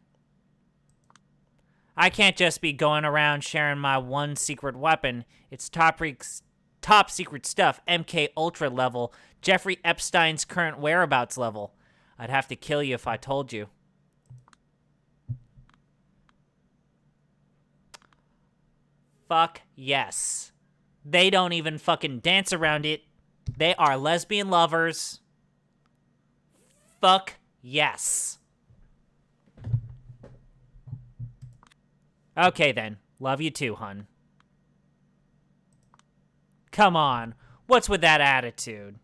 I can't just be going around sharing my one secret weapon. It's top secret stuff, MK Ultra level, Jeffrey Epstein's current whereabouts level. I'd have to kill you if I told you. Fuck yes. They don't even fucking dance around it. They are lesbian lovers. Fuck yes. Okay then. Love you too, hun. Come on. What's with that attitude?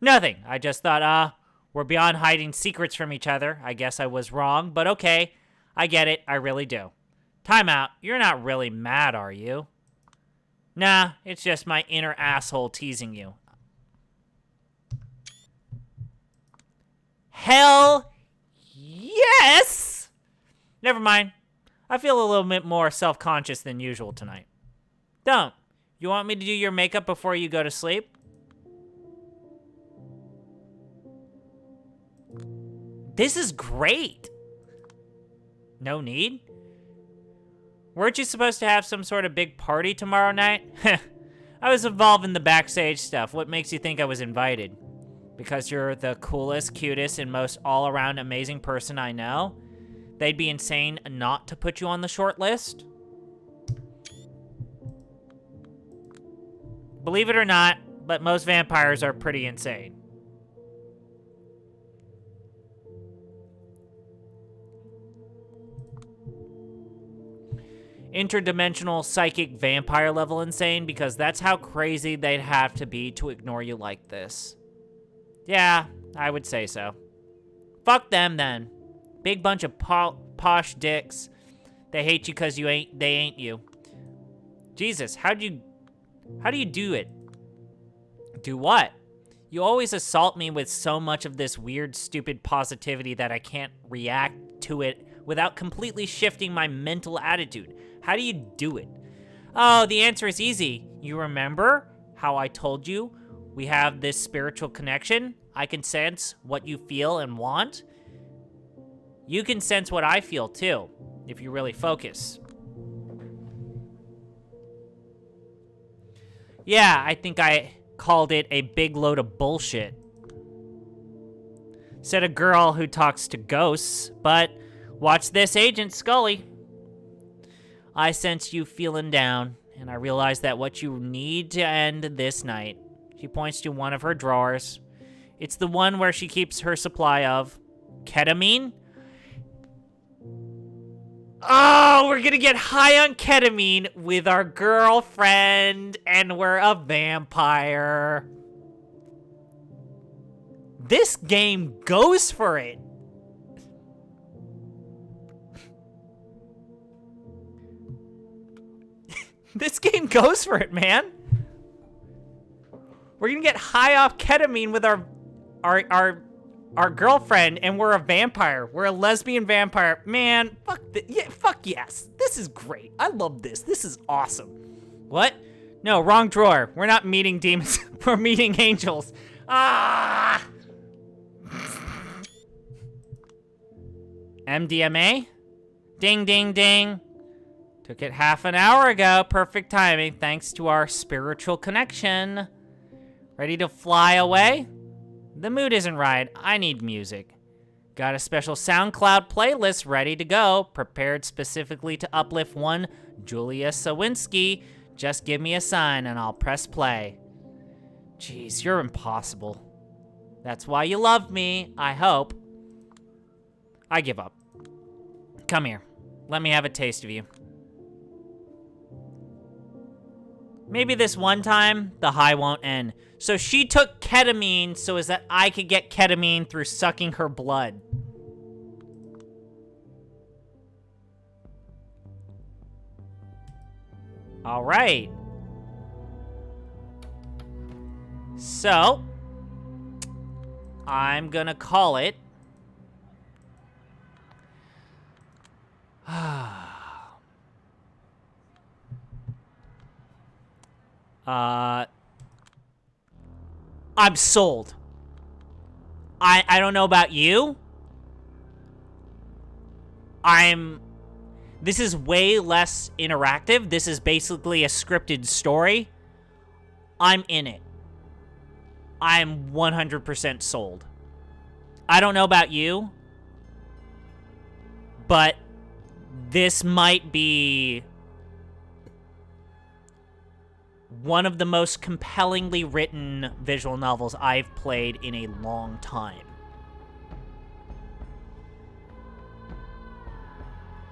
Nothing. I just thought, we're beyond hiding secrets from each other. I guess I was wrong, but okay. I get it. I really do. Time out. You're not really mad, are you? Nah, it's just my inner asshole teasing you. Hell yes! Never mind. I feel a little bit more self-conscious than usual tonight. Don't. You want me to do your makeup before you go to sleep? This is great. No need? Weren't you supposed to have some sort of big party tomorrow night? I was involved in the backstage stuff. What makes you think I was invited? Because you're the coolest, cutest, and most all-around amazing person I know? They'd be insane not to put you on the short list? Believe it or not, but most vampires are pretty insane. Interdimensional psychic vampire level insane, because that's how crazy they'd have to be to ignore you like this. Yeah, I would say so. Fuck them then. Big bunch of posh dicks. They hate you because they ain't you. Jesus, how do you do it? Do what? You always assault me with so much of this weird, stupid positivity that I can't react to it without completely shifting my mental attitude. How do you do it? Oh, the answer is easy. You remember how I told you we have this spiritual connection? I can sense what you feel and want. You can sense what I feel too, if you really focus. Yeah, I think I called it a big load of bullshit. Said a girl who talks to ghosts, but watch this, Agent Scully. I sense you feeling down, and I realize that what you need to end this night. She points to one of her drawers. It's the one where she keeps her supply of ketamine. Oh, we're gonna get high on ketamine with our girlfriend, and we're a vampire. This game goes for it. This game goes for it, man. We're gonna get high off ketamine with our girlfriend, and we're a vampire. We're a lesbian vampire. Man, fuck yes. This is great. I love this. This is awesome. What? No, wrong drawer. We're not meeting demons. We're meeting angels. Ah! MDMA? Ding, ding, ding. Took it half an hour ago. Perfect timing, thanks to our spiritual connection. Ready to fly away? The mood isn't right. I need music. Got a special SoundCloud playlist ready to go, prepared specifically to uplift one Julia Sawinski. Just give me a sign and I'll press play. Jeez, you're impossible. That's why you love me, I hope. I give up. Come here. Let me have a taste of you. Maybe this one time, the high won't end. So she took ketamine so as that I could get ketamine through sucking her blood. All right. So, I'm gonna call it. I'm sold. I don't know about you. This is way less interactive. This is basically a scripted story. I'm in it. I'm 100% sold. I don't know about you, but this might be one of the most compellingly written visual novels I've played in a long time.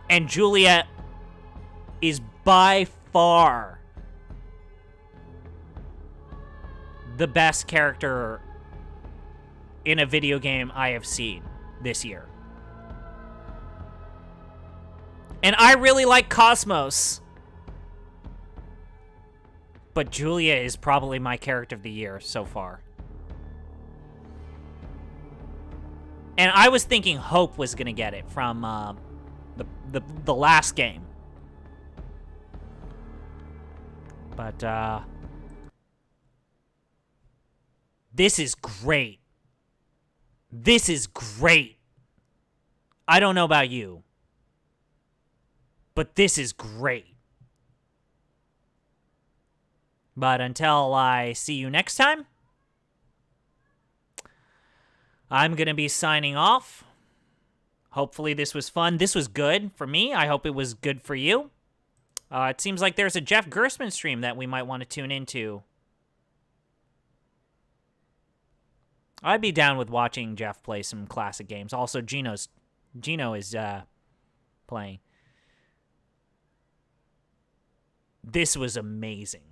And Julia is by far the best character in a video game I have seen this year. And I really like Cosmos. But Julia is probably my character of the year so far. And I was thinking Hope was going to get it from the last game. But this is great. This is great. I don't know about you, but this is great. But until I see you next time, I'm going to be signing off. Hopefully this was fun. This was good for me. I hope it was good for you. It seems like there's a Jeff Gerstmann stream that we might want to tune into. I'd be down with watching Jeff play some classic games. Also, Gino is playing. This was amazing.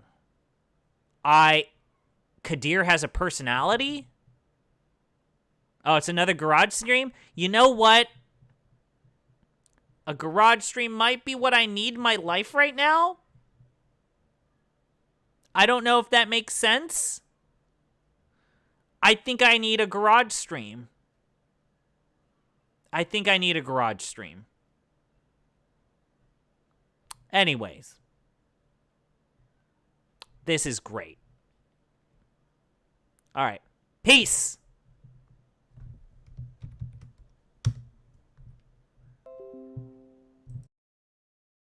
Kadir has a personality? Oh, it's another garage stream? You know what? A garage stream might be what I need in my life right now. I don't know if that makes sense. I think I need a garage stream. I think I need a garage stream. Anyways. This is great. All right. Peace.